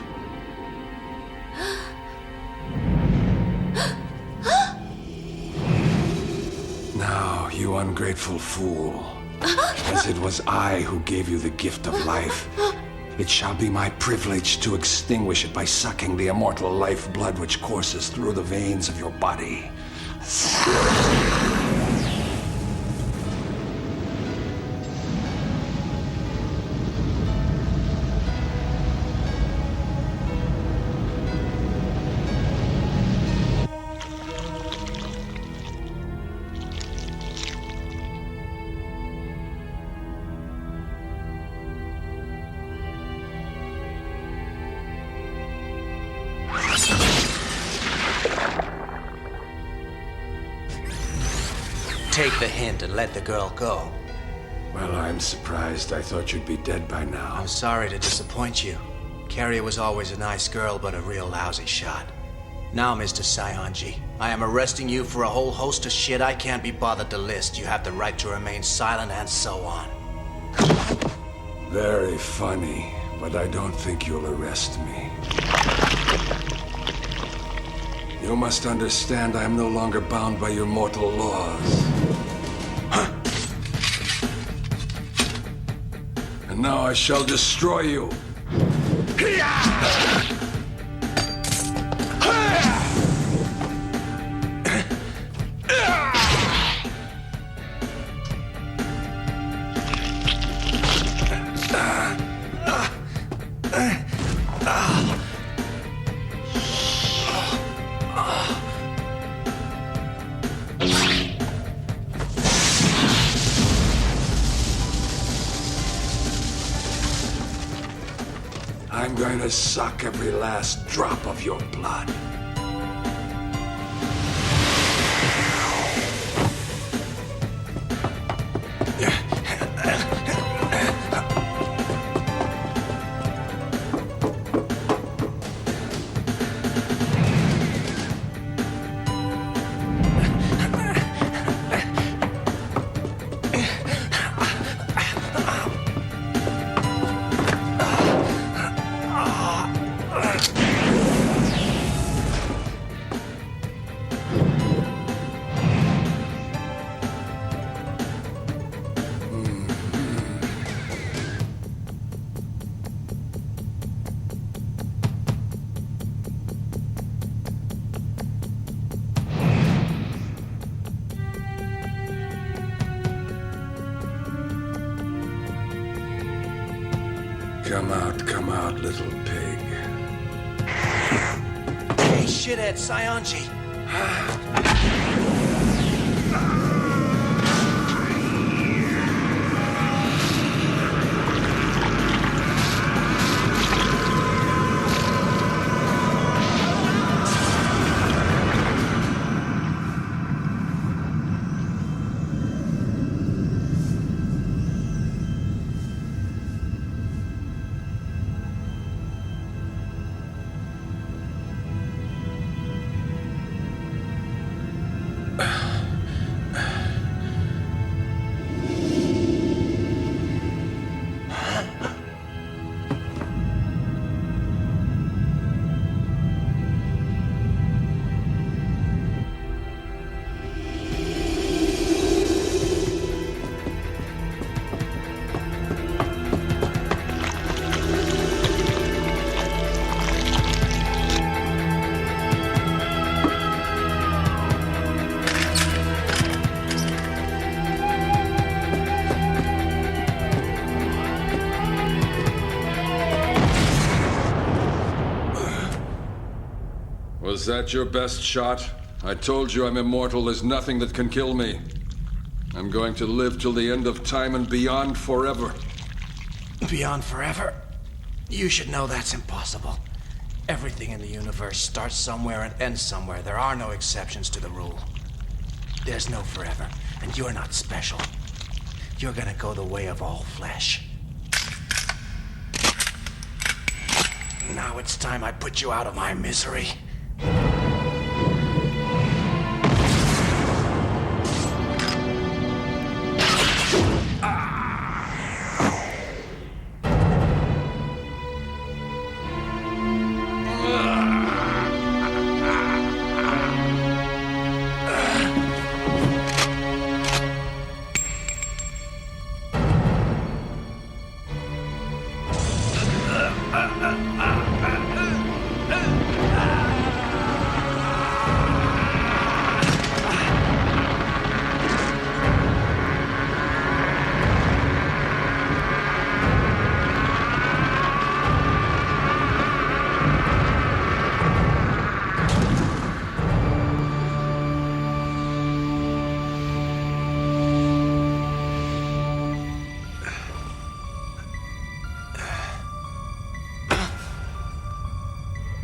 Now, you ungrateful fool, as it was I who gave you the gift of life, it shall be my privilege to extinguish it by sucking the immortal lifeblood which courses through the veins of your body. Take the hint and let the girl go. Well, I'm surprised. I thought you'd be dead by now. I'm sorry to disappoint you. Carrie was always a nice girl, but a real lousy shot. Now, Mr. Saionji, I am arresting you for a whole host of shit I can't be bothered to list. You have the right to remain silent and so on. Very funny, but I don't think you'll arrest me. You must understand I am no longer bound by your mortal laws. And now I shall destroy you. I'm going to suck every last drop of your blood. Come out, little pig. Hey, shithead, Saionji. Was that your best shot? I told you I'm immortal. There's nothing that can kill me. I'm going to live till the end of time and beyond forever. Beyond forever? You should know that's impossible. Everything in the universe starts somewhere and ends somewhere. There are no exceptions to the rule. There's no forever, and you're not special. You're gonna go the way of all flesh. Now it's time I put you out of my misery.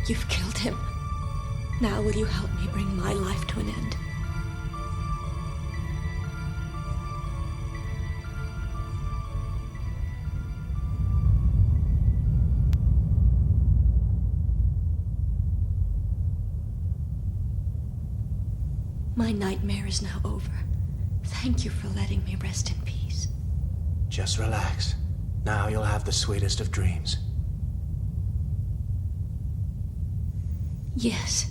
You've killed him. Now will you help me bring my life to an end? My nightmare is now over. Thank you for letting me rest in peace. Just relax. Now you'll have the sweetest of dreams. Yes,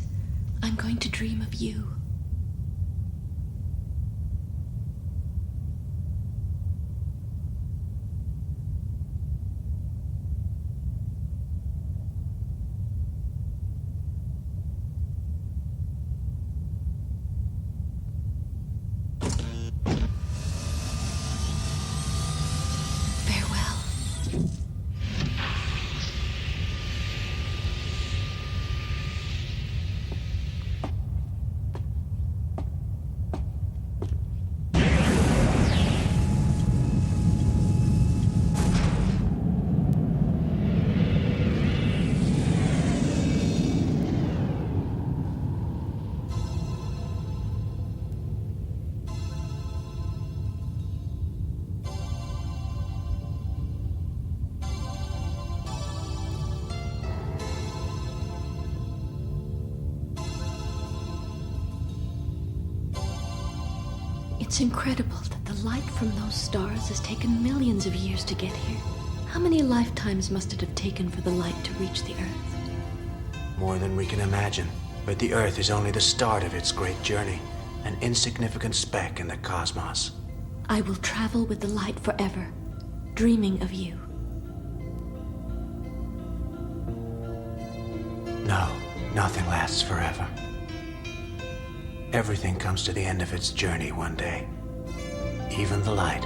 I'm going to dream of you. It's incredible that the light from those stars has taken millions of years to get here. How many lifetimes must it have taken for the light to reach the Earth? More than we can imagine. But the Earth is only the start of its great journey, an insignificant speck in the cosmos. I will travel with the light forever, dreaming of you. No, nothing lasts forever. Everything comes to the end of its journey one day. Even the light.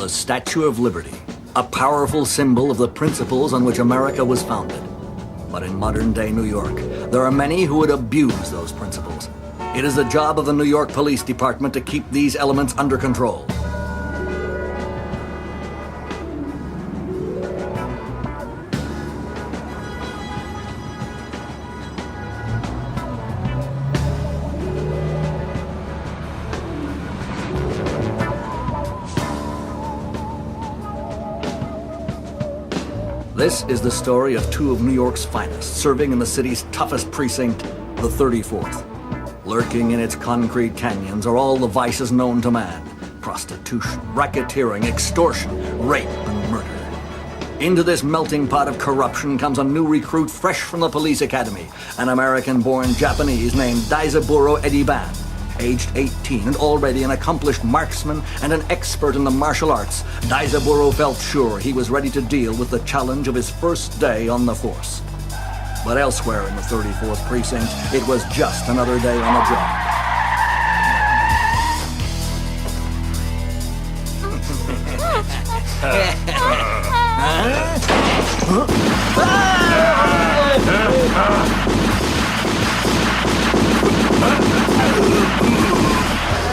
The Statue of Liberty, a powerful symbol of the principles on which America was founded. But in modern-day New York, there are many who would abuse those principles. It is the job of the New York Police Department to keep these elements under control. This is the story of two of New York's finest, serving in the city's toughest precinct, the 34th. Lurking in its concrete canyons are all the vices known to man: prostitution, racketeering, extortion, rape, and murder. Into this melting pot of corruption comes a new recruit fresh from the police academy, an American-born Japanese named Daizaburo Ediban. Aged 18 and already an accomplished marksman and an expert in the martial arts, Daizaburo felt sure he was ready to deal with the challenge of his first day on the force. But elsewhere in the 34th precinct, it was just another day on the job.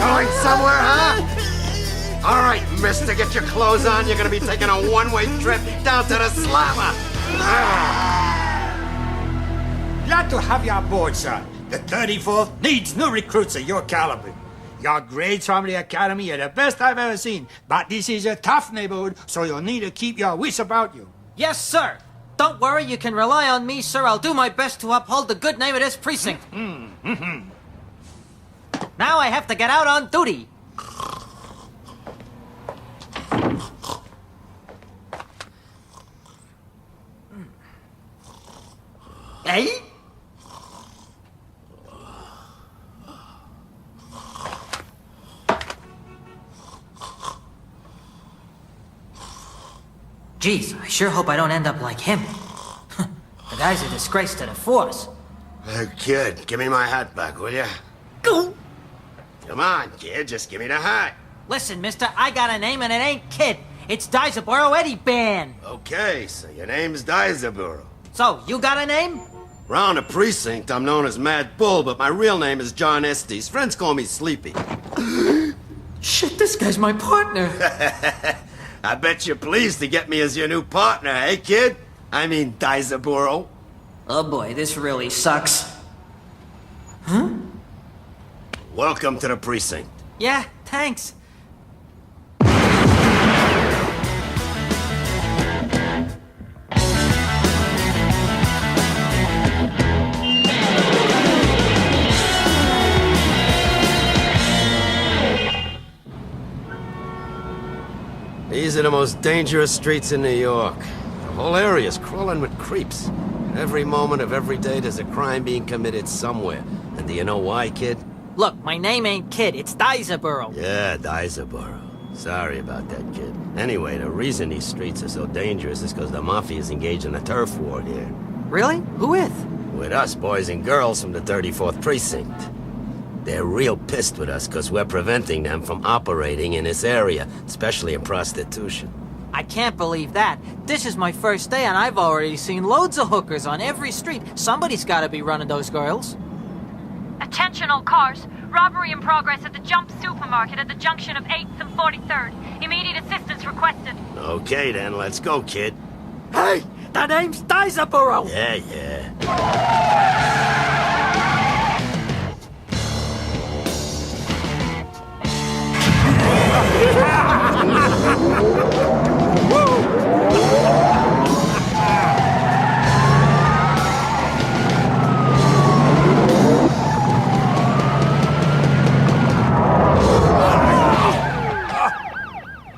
Going somewhere, huh? All right, mister, get your clothes on. You're gonna be taking a one-way trip down to the slammer. Glad to have you aboard, sir. The 34th needs new recruits of your caliber. Your grades from the academy are the best I've ever seen, but this is a tough neighborhood, so you'll need to keep your wits about you. Yes, sir. Don't worry, you can rely on me, sir. I'll do my best to uphold the good name of this precinct. Now I have to get out on duty. Eh? Jeez, I sure hope I don't end up like him. The guy's a disgrace to the force. Hey, kid, give me my hat back, will ya? Go! Come on, kid, just give me the hat. Listen, mister, I got a name and it ain't Kid. It's Daizaburo Ediban. Okay, so your name's Daizaburo. So, you got a name? Round the precinct, I'm known as MADBULL, but my real name is John Estes. Friends call me Sleepy. Shit, this guy's my partner. I bet you're pleased to get me as your new partner, eh, kid? I mean, Daizaburo. Oh boy, this really sucks. Huh? Welcome to the precinct. Yeah, thanks. These are the most dangerous streets in New York. The whole area's crawling with creeps. Every moment of every day there's a crime being committed somewhere. And do you know why, kid? Look, my name ain't Kid, it's Daizaburo. Yeah, Daizaburo. Sorry about that, kid. Anyway, the reason these streets are so dangerous is because the Mafia is engaged in a turf war here. Really? Who with? With us boys and girls from the 34th Precinct. They're real pissed with us because we're preventing them from operating in this area, especially in prostitution. I can't believe that. This is my first day and I've already seen loads of hookers on every street. Somebody's gotta be running those girls. Attention all cars. Robbery in progress at the Jump Supermarket at the junction of 8th and 43rd. Immediate assistance requested. Okay then, let's go, kid. Hey, the name's Daizaburo. Yeah, yeah.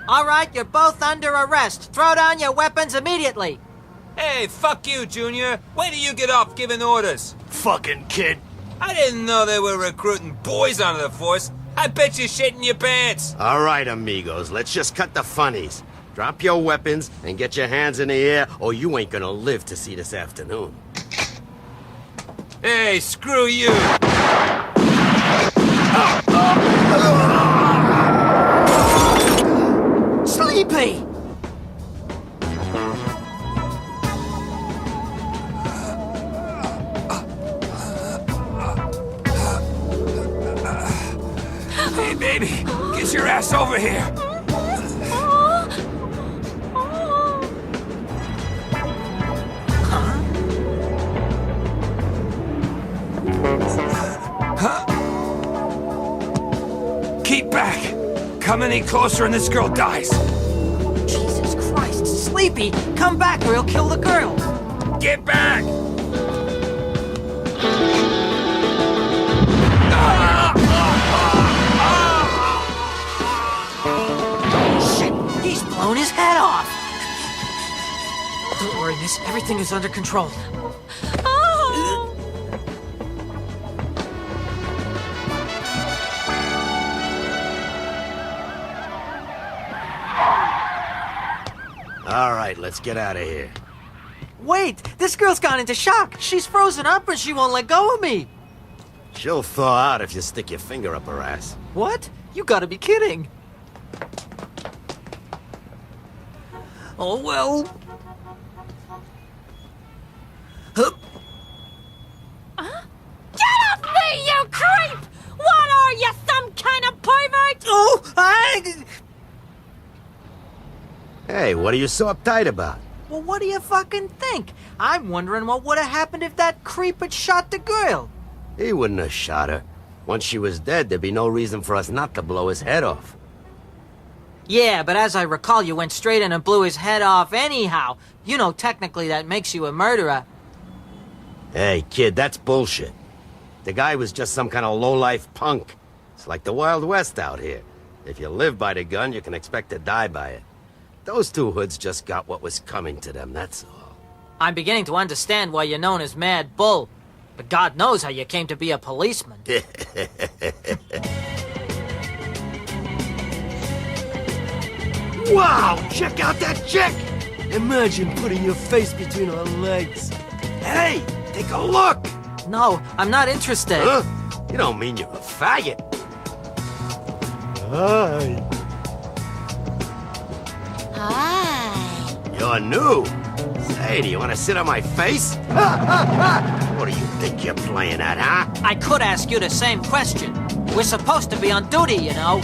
All right, you're both under arrest. Throw down your weapons immediately. Hey, fuck you, Junior. When do you get off giving orders? Fucking kid. I didn't know they were recruiting boys onto the force. I bet you're shitting your pants. All right, amigos, let's just cut the funnies. Drop your weapons and get your hands in the air, or you ain't gonna live to see this afternoon. Hey, screw you. Sleepy! Hey, baby, get your ass over here. Huh? Keep back. Come any closer and this girl dies. Jesus Christ, Sleepy, come back or he'll kill the girl. Get back! Shit, he's blown his head off. Don't worry, miss. Everything is under control. All right, let's get out of here. Wait, this girl's gone into shock. She's frozen up and she won't let go of me. She'll thaw out if you stick your finger up her ass. What? You gotta be kidding. Oh, well. Get off me, you creep! What are you, some kind of pervert? Oh, Hey, what are you so uptight about? Well, what do you fucking think? I'm wondering what would have happened if that creep had shot the girl. He wouldn't have shot her. Once she was dead, there'd be no reason for us not to blow his head off. Yeah, but as I recall, you went straight in and blew his head off anyhow. You know, technically that makes you a murderer. Hey, kid, that's bullshit. The guy was just some kind of low-life punk. It's like the Wild West out here. If you live by the gun, you can expect to die by it. Those two hoods just got what was coming to them, that's all. I'm beginning to understand why you're known as Mad Bull. But God knows how you came to be a policeman. Wow, check out that chick! Imagine putting your face between her legs. Hey, take a look! No, I'm not interested. Huh? You don't mean you're a faggot. Hi. Hi. You're new. Hey, do you want to sit on my face? What do you think you're playing at, huh? I could ask you the same question. We're supposed to be on duty, you know.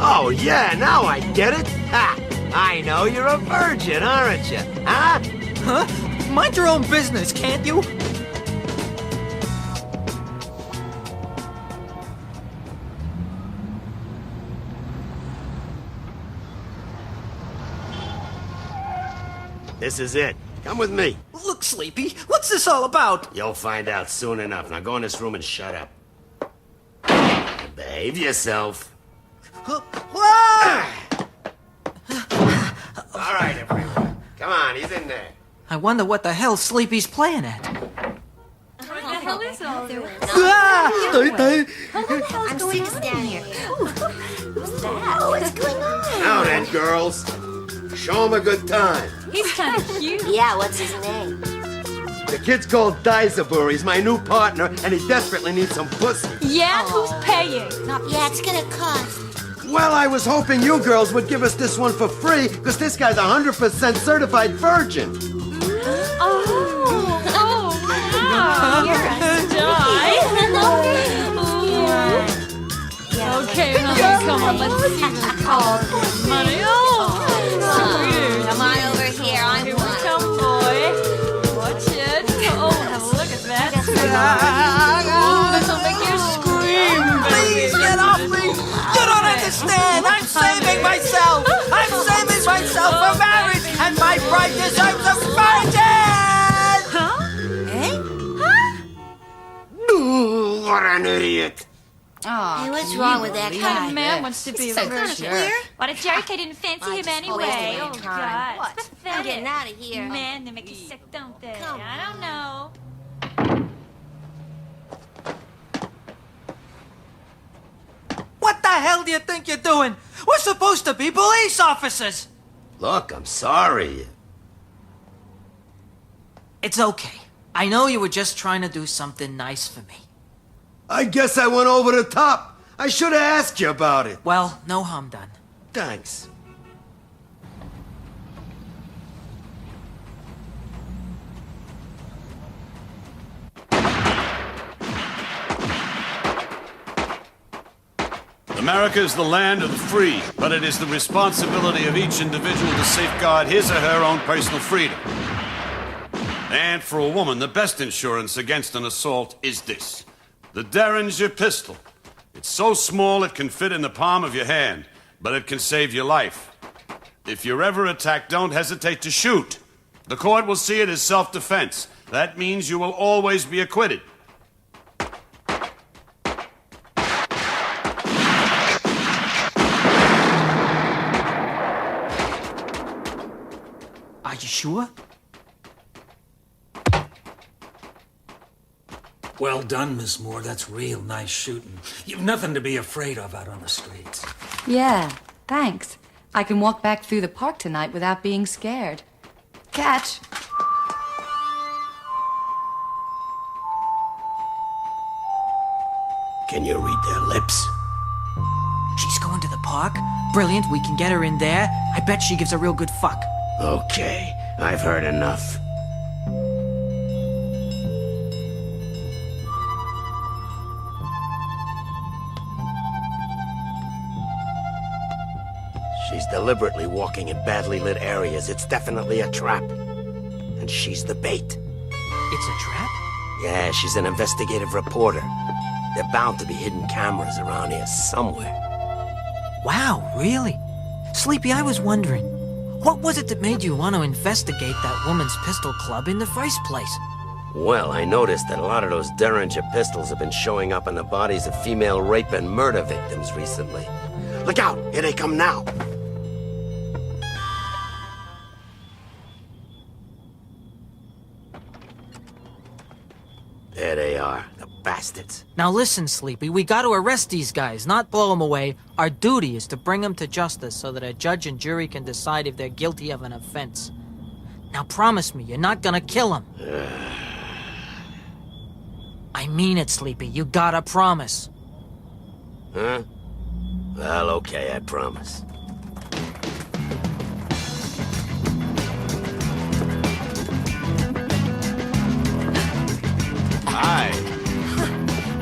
Oh, yeah, now I get it. Ha! I know you're a virgin, aren't you? Huh? Huh? Mind your own business, can't you? This is it. Come with me. Look, Sleepy, what's this all about? You'll find out soon enough. Now go in this room and shut up. And behave yourself. All right, everyone. Come on, he's in there. I wonder what the hell Sleepy's playing at. What the hell is all this? I'm six down here. Who's that? Oh, what's going on? Now then, girls. Show him a good time. He's kind of cute. Yeah, what's his name? The kid's called Guyver. He's my new partner, and he desperately needs some pussy. Yeah? Who's paying? Yeah, it's gonna cost. Well, I was hoping you girls would give us this one for free, because this guy's 100% certified virgin. Oh, wow. You're a star. Okay, come on, let's see this call. Money. Come on over here. I'm Here we come, boy. Watch it. Oh, have a look at that. This'll make you scream, baby. Please get off me! You don't understand! I'm saving myself! I'm saving myself for marriage! And my bride deserves a virgin! Huh? Eh? Ooh, what an idiot. Hey, what's wrong with that What guy? kind of man wants to be a virgin? Weird. What a jerk, I didn't fancy him anyway. Oh, God. What? It's pathetic. I'm getting out of here. Men, they make you sick, don't they? Come I don't know. What the hell do you think you're doing? We're supposed to be police officers! Look, I'm sorry. It's okay. I know you were just trying to do something nice for me. I guess I went over the top. I should have asked you about it. Well, no harm done. Thanks. America is the land of the free, but it is the responsibility of each individual to safeguard his or her own personal freedom. And for a woman, the best insurance against an assault is this: the ㄩ𝓄₪ pistol. It's so small it can fit in the palm of your hand, but it can save your life. If you're ever attacked, don't hesitate to shoot. The court will see it as self-defense. That means you will always be acquitted. Are you sure? Well done, Miss Moore. That's real nice shooting. You've nothing to be afraid of out on the streets. Yeah, thanks. I can walk back through the park tonight without being scared. Catch. Can you read their lips? She's going to the park? Brilliant, we can get her in there. I bet she gives a real good fuck. Okay, I've heard enough. She's deliberately walking in badly lit areas. It's definitely a trap. And she's the bait. It's a trap? Yeah, she's an investigative reporter. There are bound to be hidden cameras around here somewhere. Wow, really? Sleepy, I was wondering, what was it that made you want to investigate that woman's pistol club in the first place? Well, I noticed that a lot of those ㄁𝓄₪ pistols have been showing up on the bodies of female rape and murder victims recently. Look out! Here they come now! There they are, the bastards. Now listen, Sleepy, we got to arrest these guys, not blow them away. Our duty is to bring them to justice so that a judge and jury can decide if they're guilty of an offense. Now promise me you're not gonna kill them. I mean it, Sleepy. You gotta promise. Huh? Well, okay, I promise. Hi.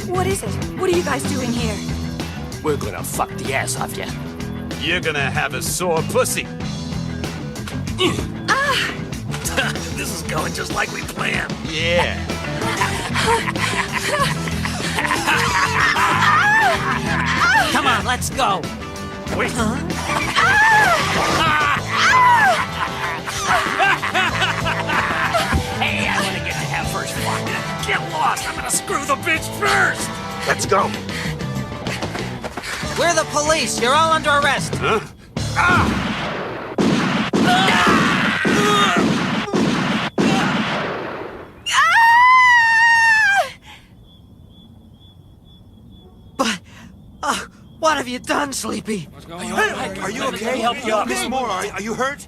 What is it? What are you guys doing here? We're gonna fuck the ass off you. You're gonna have a sore pussy. This is going just like we planned. Yeah. Come on, let's go. Wait. Hey, I want to get to have first fuck. Get lost. I'm gonna screw the bitch first. Let's go. We're the police. You're all under arrest. Huh? What have you done, Sleepy? What's going on? Are you okay? Help you up. Miss Moore, are you hurt?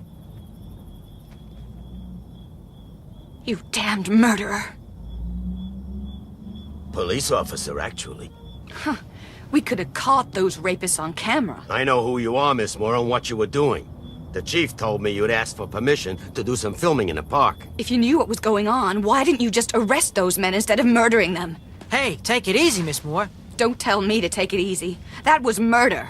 You damned murderer. Police officer, actually. Huh. We could have caught those rapists on camera. I know who you are, Miss Moore, and what you were doing. The chief told me you'd asked for permission to do some filming in the park. If you knew what was going on, why didn't you just arrest those men instead of murdering them? Hey, take it easy, Miss Moore. Don't tell me to take it easy. That was murder.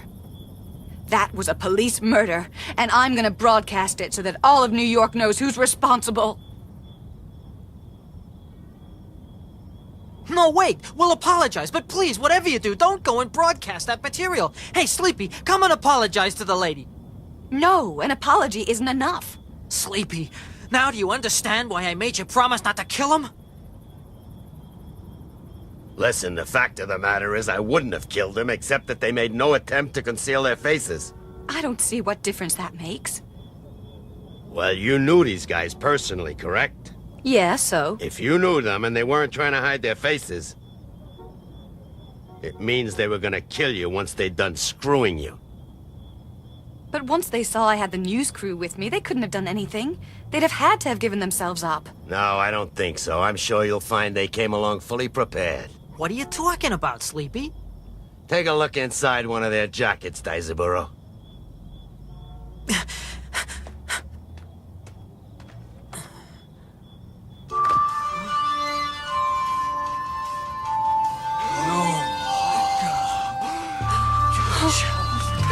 That was a police murder, and I'm gonna broadcast it so that all of New York knows who's responsible. No, wait, we'll apologize, but please, whatever you do, don't go and broadcast that material. Hey, Sleepy, come and apologize to the lady. No, an apology isn't enough. Sleepy, now do you understand why I made you promise not to kill him? Listen, the fact of the matter is I wouldn't have killed him, except that they made no attempt to conceal their faces. I don't see what difference that makes. Well, you knew these guys personally, correct? Yeah, so? If you knew them and they weren't trying to hide their faces, it means they were gonna kill you once they'd done screwing you. But once they saw I had the news crew with me, they couldn't have done anything. They'd have had to have given themselves up. No, I don't think so. I'm sure you'll find they came along fully prepared. What are you talking about, Sleepy? Take a look inside one of their jackets, ㄩ𝓄₪.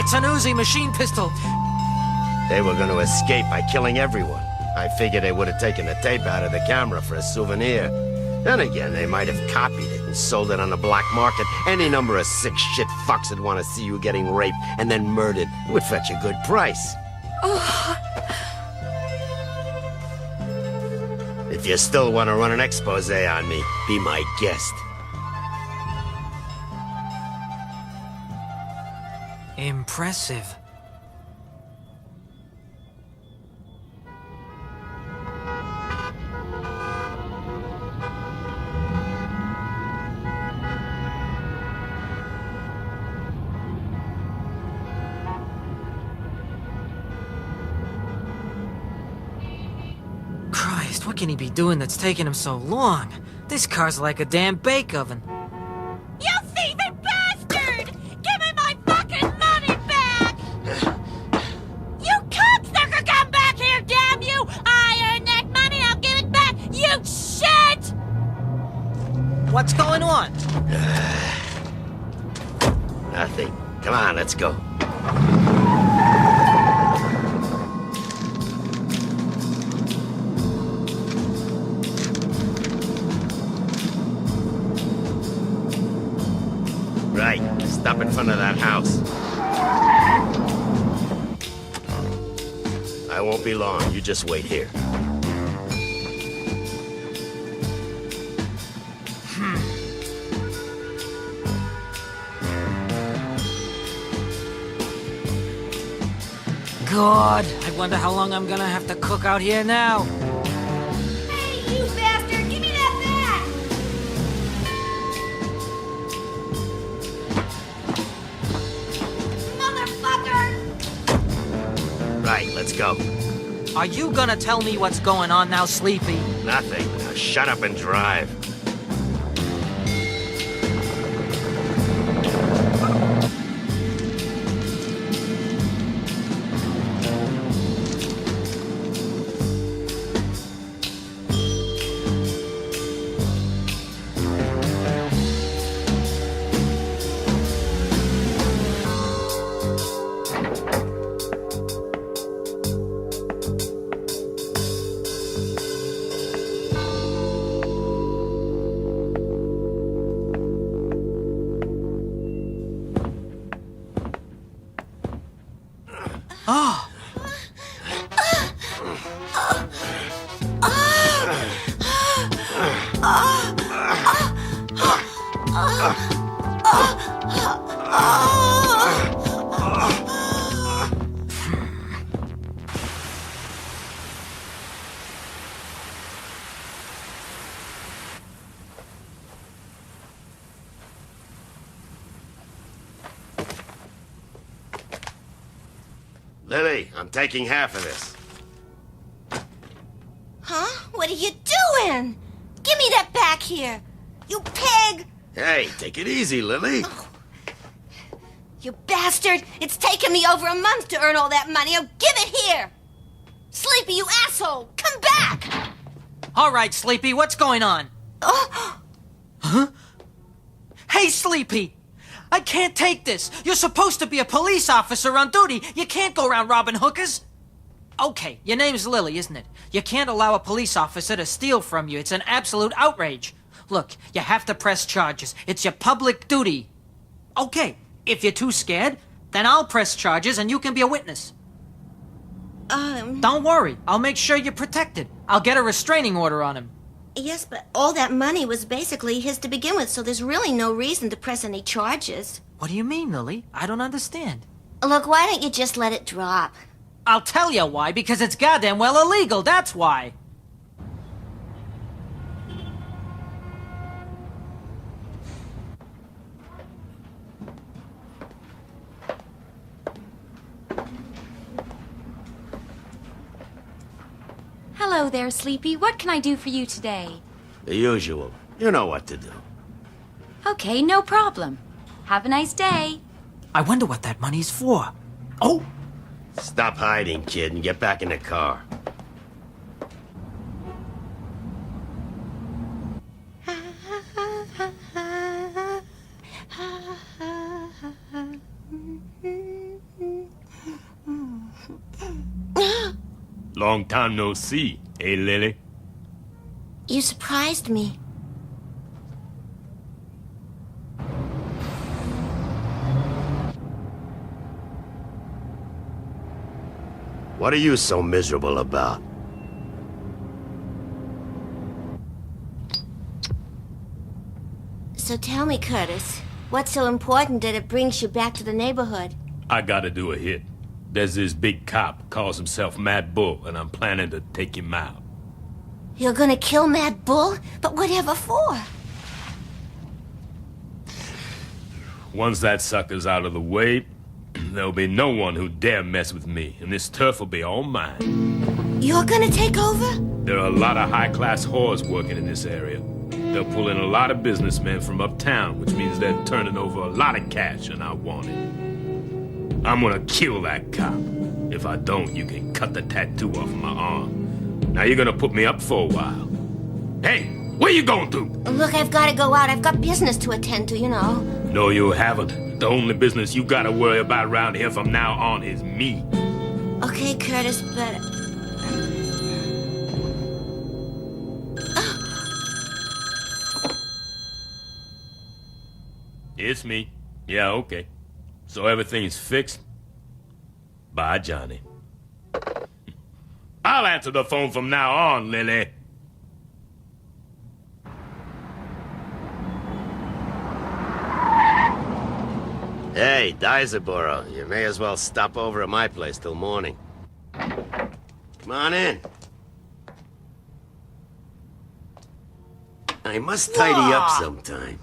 It's an Uzi machine pistol. They were going to escape by killing everyone. I figured they would have taken the tape out of the camera for a souvenir. Then again, they might have copied it and sold it on the black market. Any number of sick shit fucks would want to see you getting raped and then murdered. It would fetch a good price. If you still want to run an expose on me, be my guest. Impressive. Christ, what can he be doing that's taking him so long? This car's like a damn bake oven. You thieving bastard! Give me my fucking money back! You cocksucker, come back here, damn you! I earned that money, I'll give it back, you shit! What's going on? Nothing. Come on, let's go. Right, stop in front of that house. I won't be long, you just wait here. God, I wonder how long I'm gonna have to cook out here now. Hey, you bastard, give me that back! Motherfucker! Right, let's go. Are you gonna tell me what's going on now, Sleepy? Nothing. Now shut up and drive. Oh. Lily, I'm taking half of this. Huh? What are you doing? Give me that back here. You pig! Hey, take it easy, Lily. You bastard! It's taken me over a month to earn all that money. Oh, give it here! Sleepy, you asshole! Come back! All right, Sleepy, what's going on? Huh? Hey, Sleepy! I can't take this! You're supposed to be a police officer on duty! You can't go around robbing hookers! Okay, your name's Lily, isn't it? You can't allow a police officer to steal from you. It's an absolute outrage. Look, you have to press charges. It's your public duty. Okay, if you're too scared, then I'll press charges and you can be a witness. Don't worry, I'll make sure you're protected. I'll get a restraining order on him. Yes, but all that money was basically his to begin with, so there's really no reason to press any charges. What do you mean, Lily? I don't understand. Look, why don't you just let it drop? I'll tell you why, because it's goddamn well illegal, that's why. Hello there, Sleepy. What can I do for you today? The usual. You know what to do. Okay, no problem. Have a nice day. I wonder what that money's for. Oh! Stop hiding, kid, and get back in the car. Long time no see, eh, Lily? You surprised me. What are you so miserable about? So tell me, Curtis, what's so important that it brings you back to the neighborhood? I gotta do a hit. There's this big cop, calls himself MADBULL, and I'm planning to take him out. You're gonna kill MADBULL? But whatever for? Once that sucker's out of the way, there'll be no one who dare mess with me, and this turf will be all mine. You're gonna take over? There are a lot of high-class whores working in this area. They'll pull in a lot of businessmen from uptown, which means they're turning over a lot of cash, and I want it. I'm gonna kill that cop. If I don't, you can cut the tattoo off my arm. Now you're gonna put me up for a while. Hey, where you going to? Look, I've gotta go out. I've got business to attend to, you know. No, you haven't. The only business you gotta worry about around here from now on is me. Okay, Curtis, but... It's me. Yeah, okay. So everything's fixed? Bye, Johnny. I'll answer the phone from now on, Lily. Hey, Guyver, you may as well stop over at my place till morning. Come on in. I must tidy up sometime.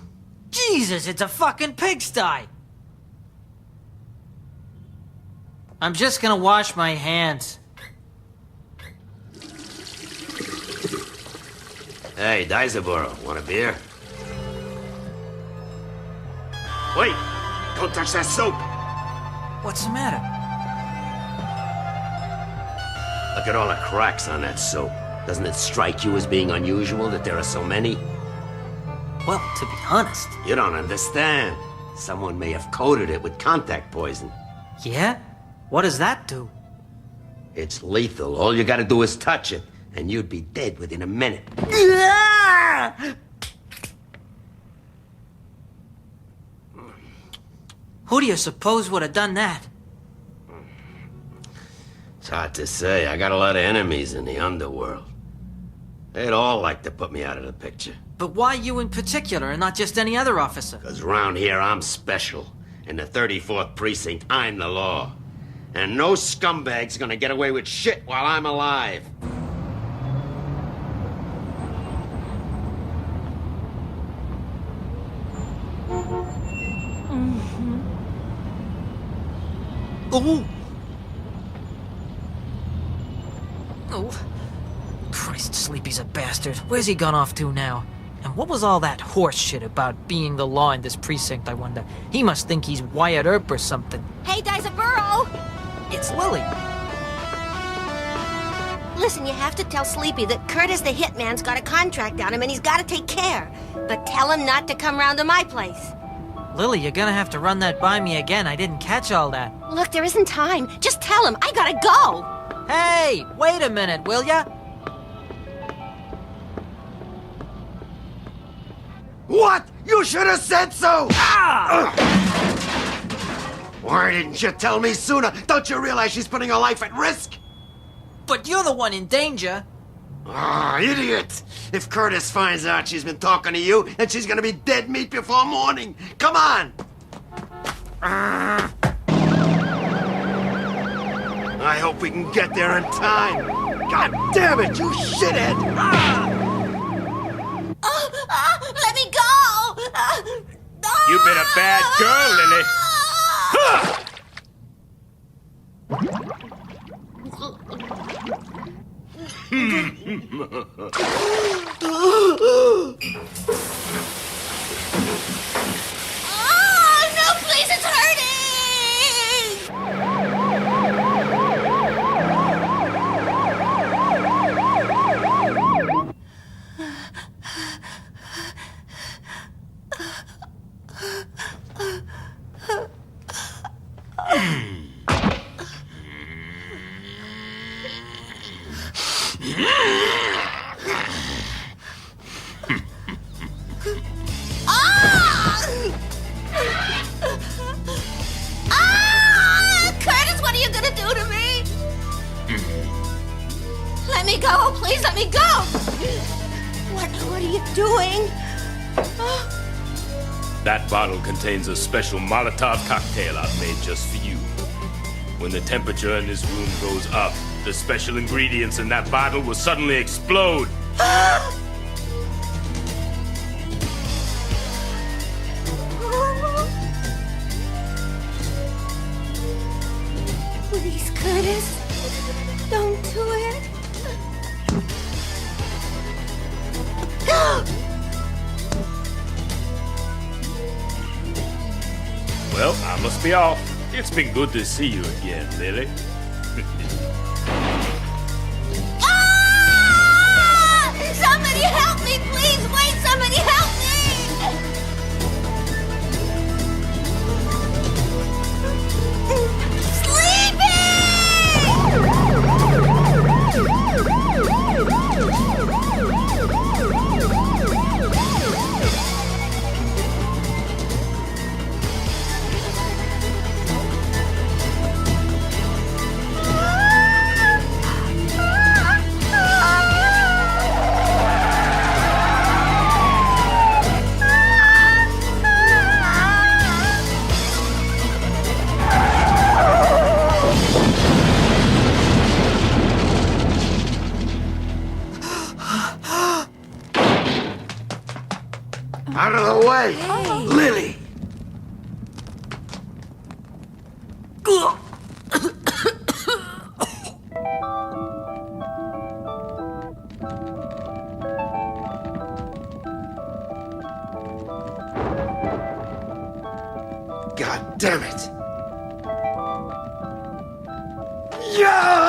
Jesus, it's a fucking pigsty! I'm just gonna wash my hands. Hey, Guyver, want a beer? Wait! Don't touch that soap! What's the matter? Look at all the cracks on that soap. Doesn't it strike you as being unusual that there are so many? Well, to be honest... You don't understand. Someone may have coated it with contact poison. Yeah? What does that do? It's lethal. All you gotta do is touch it, and you'd be dead within a minute. Who do you suppose would have done that? It's hard to say. I got a lot of enemies in the underworld. They'd all like to put me out of the picture. But why you in particular and not just any other officer? Because around here, I'm special. In the 34th precinct, I'm the law. And no scumbag's gonna get away with shit while I'm alive. Oh! Oh. Christ, Sleepy's a bastard. Where's he gone off to now? And what was all that horse shit about being the law in this precinct, I wonder? He must think he's Wyatt Earp or something. Hey, Guyver! It's Lily. Listen, you have to tell Sleepy that Curtis the hitman's got a contract on him and he's got to take care. But tell him not to come round to my place. Lily, you're gonna have to run that by me again. I didn't catch all that. Look, there isn't time. Just tell him. I gotta go. Hey, wait a minute, will ya? What? You should have said so! Ah! Why didn't you tell me sooner? Don't you realize she's putting her life at risk? But you're the one in danger. Ah, idiot! If Curtis finds out she's been talking to you, then she's gonna be dead meat before morning. Come on! I hope we can get there in time. God damn it, you shithead! Let me go! You've been a bad girl, Lily. Oh, no, please, it's hurting! Curtis, what are you gonna do to me? Let me go, please let me go! What are you doing? That bottle contains a special Molotov cocktail I've made just for you. When the temperature in this room goes up, the special ingredients in that bottle will suddenly explode. Please, Curtis, don't do it. Well, I must be off. It's been good to see you again, Lily. Somebody help me, please! Wait, somebody help me! Out of the way! Hey. Lily! God damn it! Yeah!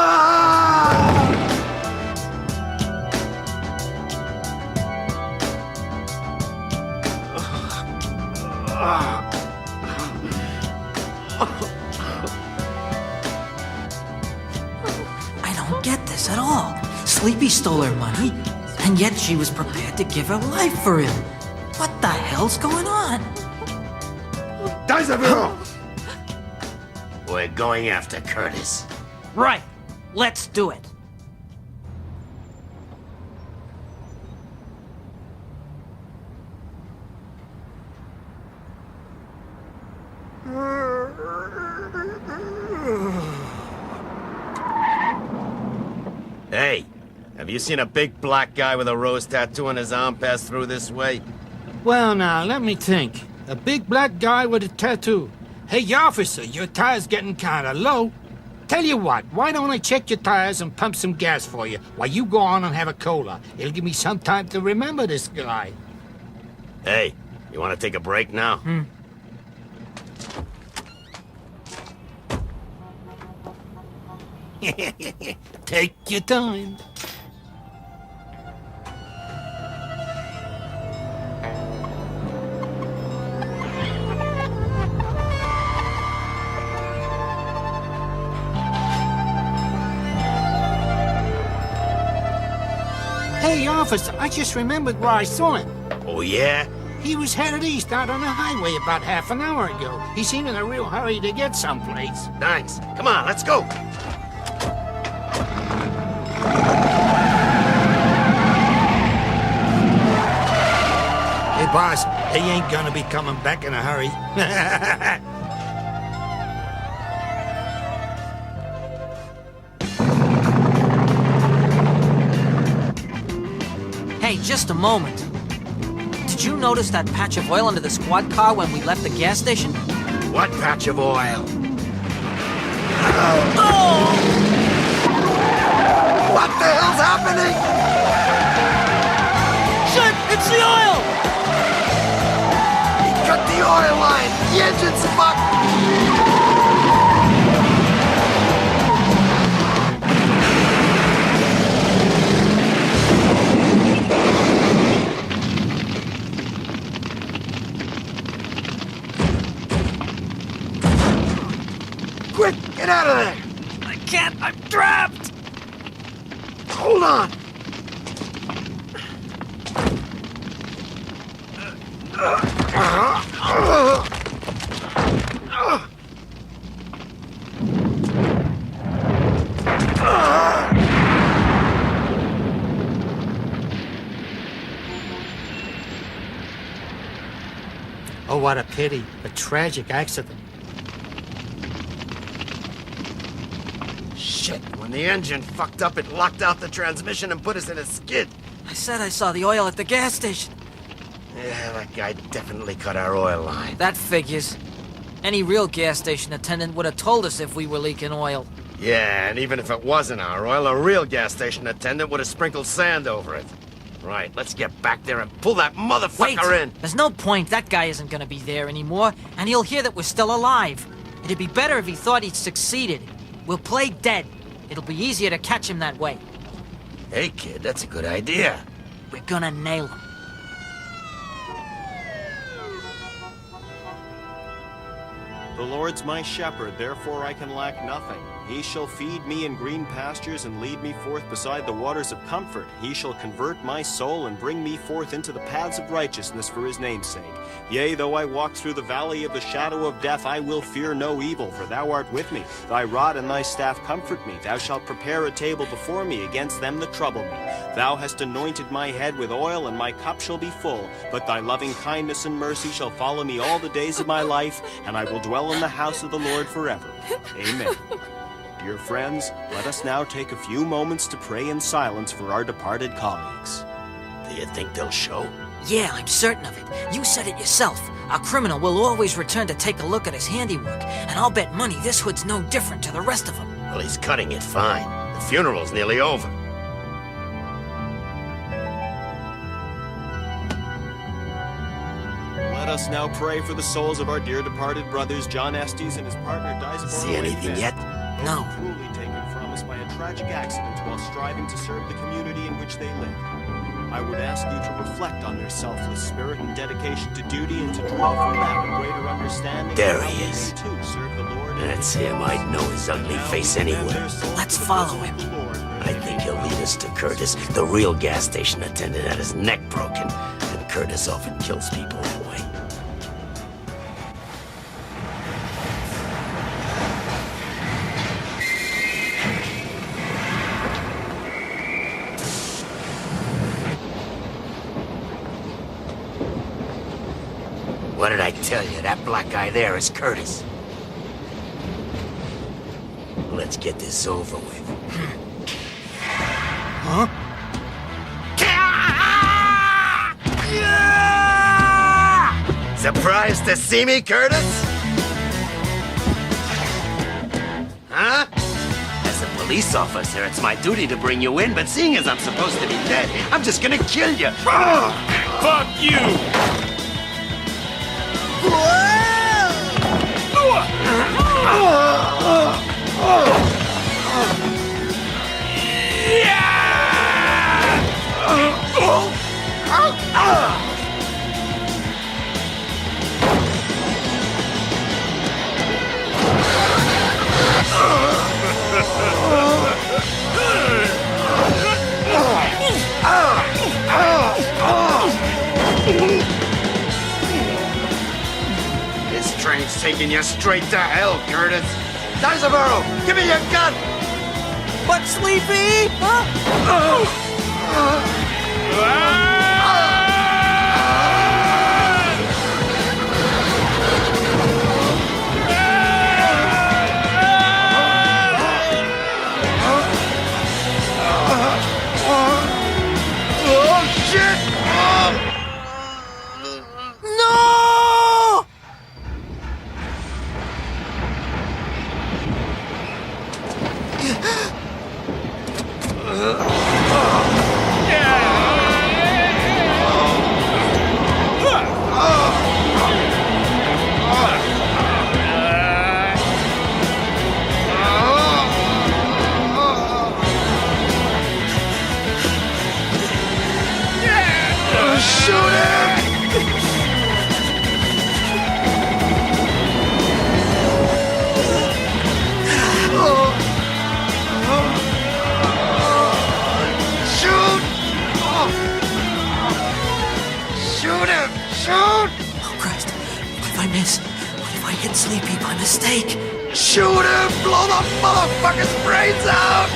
I don't get this at all. Sleepy stole her money, and yet she was prepared to give her life for him. What the hell's going on? We're going after Curtis. Right. Let's do it. Hey, have you seen a big black guy with a rose tattoo on his arm pass through this way? Well, now, let me think. A big black guy with a tattoo. Hey, officer, your tire's getting kinda low. Tell you what, why don't I check your tires and pump some gas for you while you go on and have a cola? It'll give me some time to remember this guy. Hey, you want to take a break now? Take your time. Hey, officer, I just remembered where I saw him. Oh, yeah? He was headed east out on the highway about half an hour ago. He seemed in a real hurry to get someplace. Thanks. Come on, let's go. Hey, boss, he ain't gonna be coming back in a hurry. Hey, just a moment. Did you notice that patch of oil under the squad car when we left the gas station? What patch of oil? Oh! What the hell's happening? Shit, it's the oil! He cut the oil line. The engine's fucked. Quick, get out of there! I can't, I'm trapped! Hold on! Oh, what a pity. A tragic accident. Shit, when the engine fucked up, it locked out the transmission and put us in a skid. I said I saw the oil at the gas station. Yeah, that guy definitely cut our oil line. That figures. Any real gas station attendant would have told us if we were leaking oil. Yeah, and even if it wasn't our oil, a real gas station attendant would have sprinkled sand over it. Right, let's get back there and pull that motherfucker in. There's no point. That guy isn't gonna be there anymore, and he'll hear that we're still alive. It'd be better if he thought he'd succeeded. We'll play dead. It'll be easier to catch him that way. Hey, kid, that's a good idea. We're gonna nail him. The Lord's my shepherd, therefore I can lack nothing. He shall feed me in green pastures and lead me forth beside the waters of comfort. He shall convert my soul and bring me forth into the paths of righteousness for his name's sake. Yea, though I walk through the valley of the shadow of death, I will fear no evil, for thou art with me. Thy rod and thy staff comfort me. Thou shalt prepare a table before me against them that trouble me. Thou hast anointed my head with oil, and my cup shall be full. But thy loving kindness and mercy shall follow me all the days of my life, and I will dwell in the house of the Lord forever. Amen. Dear friends, let us now take a few moments to pray in silence for our departed colleagues. Do you think they'll show? Yeah, I'm certain of it. You said it yourself. Our criminal will always return to take a look at his handiwork, and I'll bet money this hood's no different to the rest of them. Well, he's cutting it fine. The funeral's nearly over. Let us now pray for the souls of our dear departed brothers, John Estes and his partner, Guyver. See anything yet? No. Cruelly taken from us by a tragic accident while striving to serve the community in which they lived. I would ask you to reflect on their selfless spirit and dedication to duty, and to draw from that a greater understanding. There he is. They too serve the Lord. That's him. I'd know his ugly face anywhere. Let's follow him. I think he'll lead us to Curtis. The real gas station attendant had his neck broken, and Curtis often kills people that way. What did I tell you? That black guy there is Curtis. Let's get this over with. Huh? Surprised to see me, Curtis? Huh? As a police officer, it's my duty to bring you in, but seeing as I'm supposed to be dead, I'm just gonna kill you. Fuck you! This train's taking you straight to hell, Curtis. Guyver, give me your gun! But Sleepy? Oh, shit! No! Shoot him! hit Sleepy by mistake. Shoot him! Blow the motherfucker's brains out!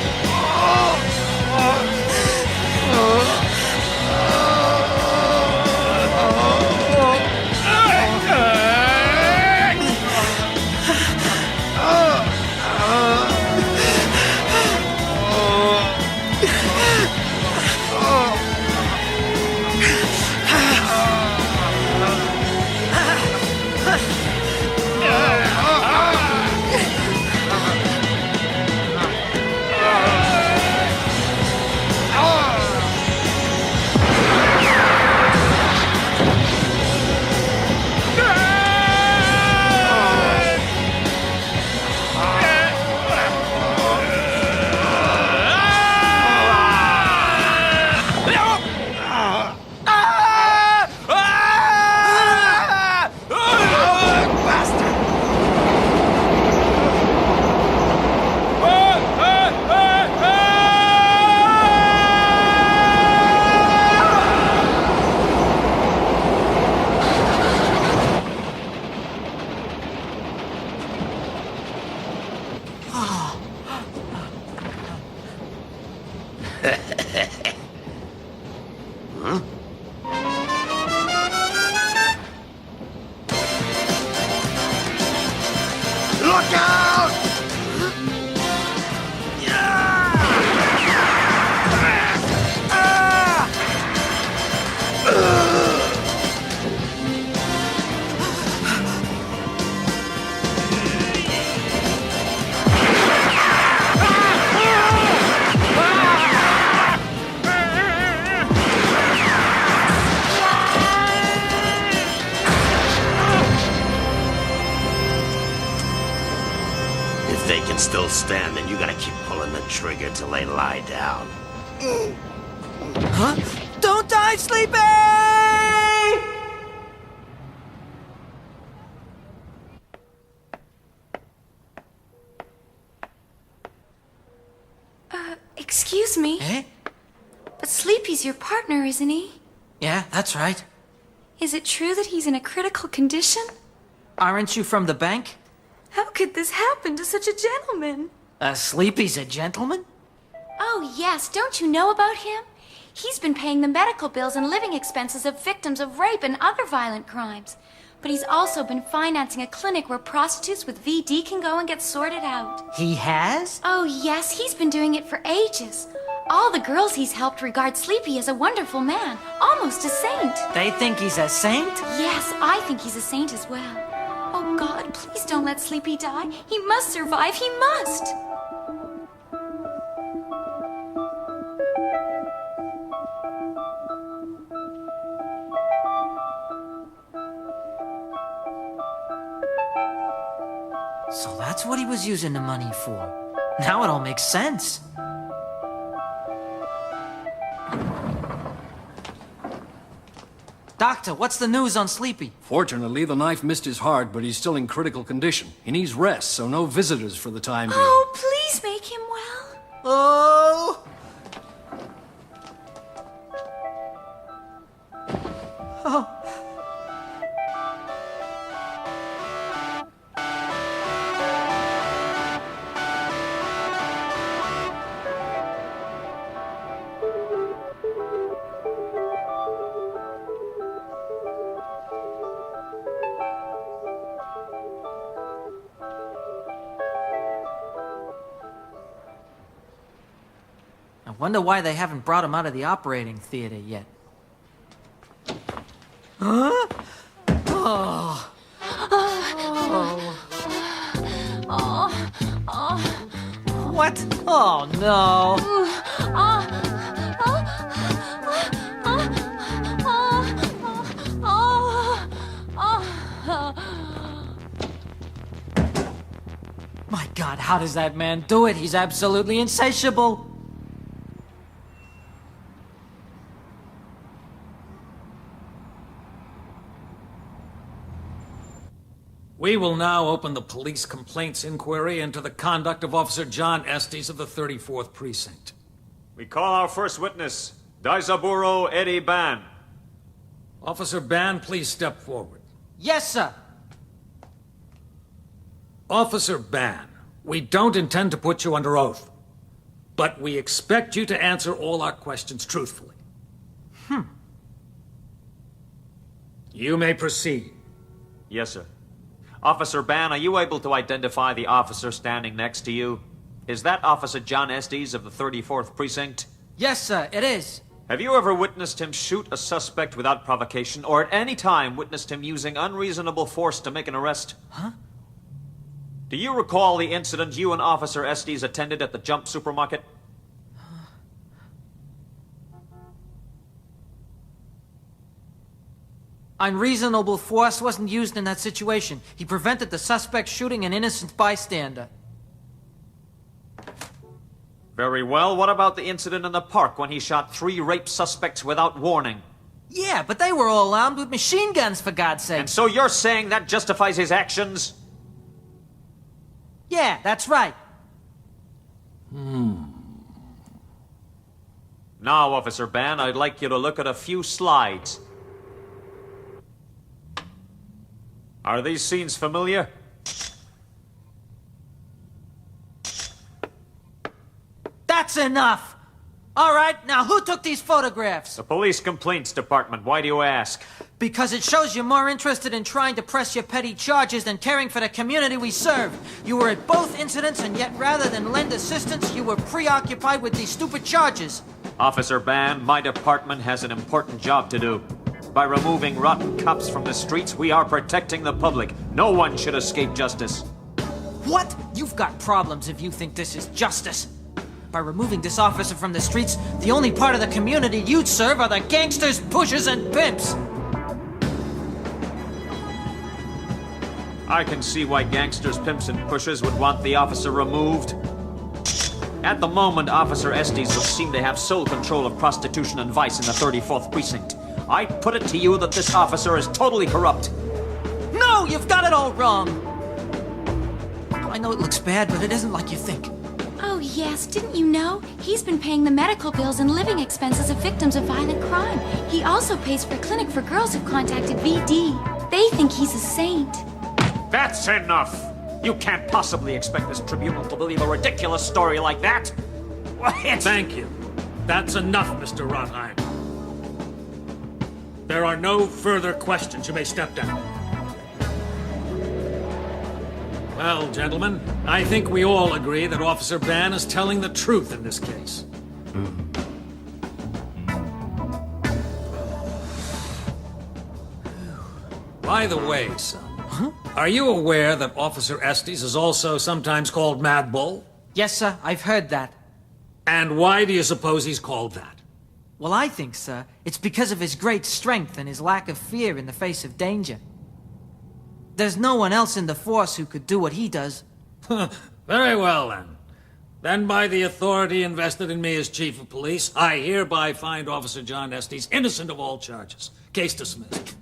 Look out! If they can still stand, then you gotta keep pulling the trigger till they lie down. Huh? Don't die, Sleepy! Excuse me? Eh? But Sleepy's your partner, isn't he? Yeah, that's right. Is it true that he's in a critical condition? Aren't you from the bank? How could this happen to such a gentleman? Sleepy's a gentleman? Oh, yes. Don't you know about him? He's been paying the medical bills and living expenses of victims of rape and other violent crimes. But he's also been financing a clinic where prostitutes with VD can go and get sorted out. He has? Oh, yes. He's been doing it for ages. All the girls he's helped regard Sleepy as a wonderful man, almost a saint. They think he's a saint? Yes, I think he's a saint as well. Oh, God, please don't let Sleepy die. He must survive. He must. So that's what he was using the money for. Now it all makes sense. Doctor, what's the news on Sleepy? Fortunately, the knife missed his heart, but he's still in critical condition. He needs rest, so no visitors for the time being. Oh, please make him well. Oh! Oh. I wonder why they haven't brought him out of the operating theater yet. Huh? Oh. What? Oh, no. My God, how does that man do it? He's absolutely insatiable. We will now open the police complaints inquiry into the conduct of Officer John Estes of the 34th Precinct. We call our first witness, Daizaburo Eddie Ban. Officer Ban, please step forward. Yes, sir. Officer Ban, we don't intend to put you under oath, but we expect you to answer all our questions truthfully. You may proceed. Yes, sir. Officer Ban, are you able to identify the officer standing next to you? Is that Officer John Estes of the 34th Precinct? Yes, sir, it is. Have you ever witnessed him shoot a suspect without provocation, or at any time witnessed him using unreasonable force to make an arrest? Huh? Do you recall the incident you and Officer Estes attended at the Jump supermarket? Unreasonable force wasn't used in that situation. He prevented the suspect shooting an innocent bystander. Very well. What about the incident in the park when he shot 3 rape suspects without warning? Yeah, but they were all armed with machine guns, for God's sake. And so you're saying that justifies his actions? Yeah, that's right. Now, Officer Ban, I'd like you to look at a few slides. Are these scenes familiar? That's enough! All right, now who took these photographs? The Police Complaints Department. Why do you ask? Because it shows you're more interested in trying to press your petty charges than caring for the community we serve. You were at both incidents, and yet rather than lend assistance, you were preoccupied with these stupid charges. Officer Ban, my department has an important job to do. By removing rotten cops from the streets, we are protecting the public. No one should escape justice. What? You've got problems if you think this is justice. By removing this officer from the streets, the only part of the community you'd serve are the gangsters, pushers, and pimps. I can see why gangsters, pimps, and pushers would want the officer removed. At the moment, Officer Estes would seem to have sole control of prostitution and vice in the 34th Precinct. I put it to you that this officer is totally corrupt. No, you've got it all wrong. I know it looks bad, but it isn't like you think. Oh, yes, didn't you know? He's been paying the medical bills and living expenses of victims of violent crime. He also pays for a clinic for girls who've contacted VD. They think he's a saint. That's enough! You can't possibly expect this tribunal to believe a ridiculous story like that! Thank you. That's enough, Mr. Rotheim. There are no further questions. You may step down. Well, gentlemen, I think we all agree that Officer Ban is telling the truth in this case. By the way, son, are you aware that Officer Estes is also sometimes called MADBULL? Yes, sir, I've heard that. And why do you suppose he's called that? Well, I think, sir, it's because of his great strength and his lack of fear in the face of danger. There's no one else in the force who could do what he does. Very well, then. Then by the authority invested in me as Chief of Police, I hereby find Officer John Estes innocent of all charges. Case dismissed.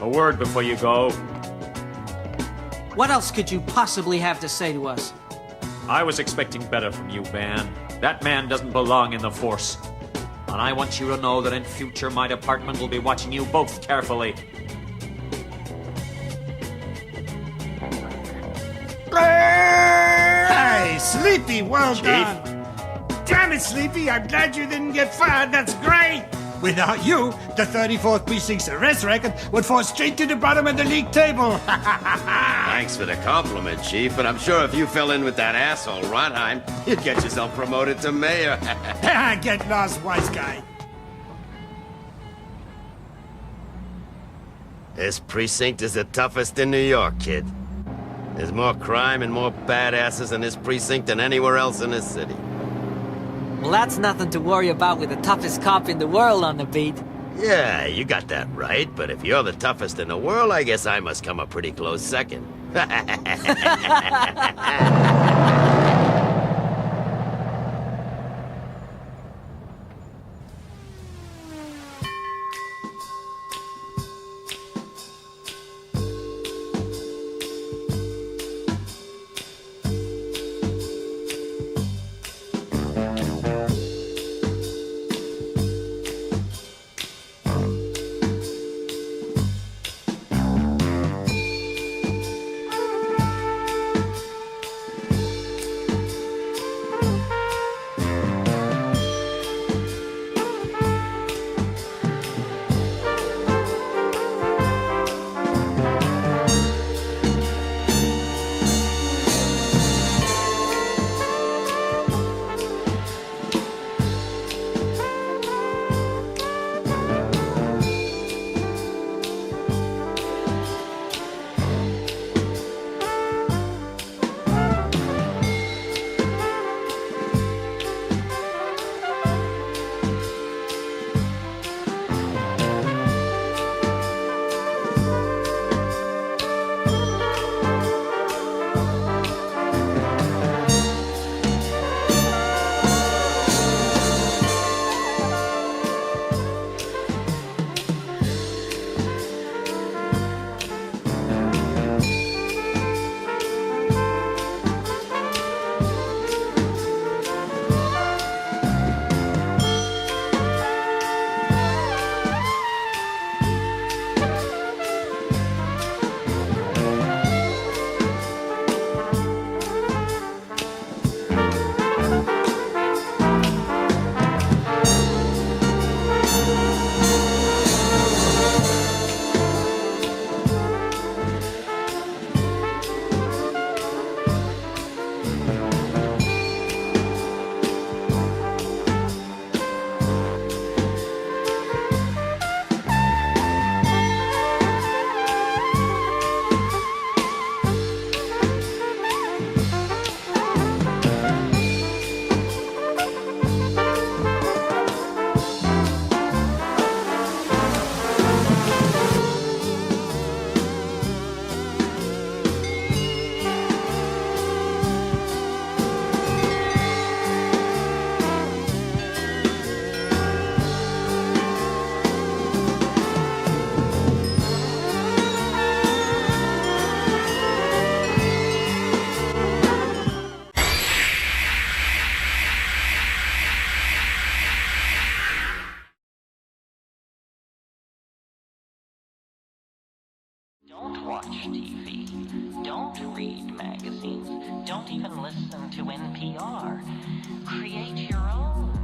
A word before you go. What else could you possibly have to say to us? I was expecting better from you, Ban. That man doesn't belong in the force. And I want you to know that in future my department will be watching you both carefully. Hey, Sleepy, well Chief? done. Damn it, Sleepy, I'm glad you didn't get fired. That's great. Without you, the 34th Precinct's arrest record would fall straight to the bottom of the league table. Thanks for the compliment, Chief, but I'm sure if you fell in with that asshole Rotheim, you'd get yourself promoted to mayor. Get lost, wise guy. This precinct is the toughest in New York, kid. There's more crime and more badasses in this precinct than anywhere else in this city. Well, that's nothing to worry about with the toughest cop in the world on the beat. Yeah, you got that right, but if you're the toughest in the world, I guess I must come a pretty close second. watch TV. Don't read magazines. Don't even listen to NPR. Create your own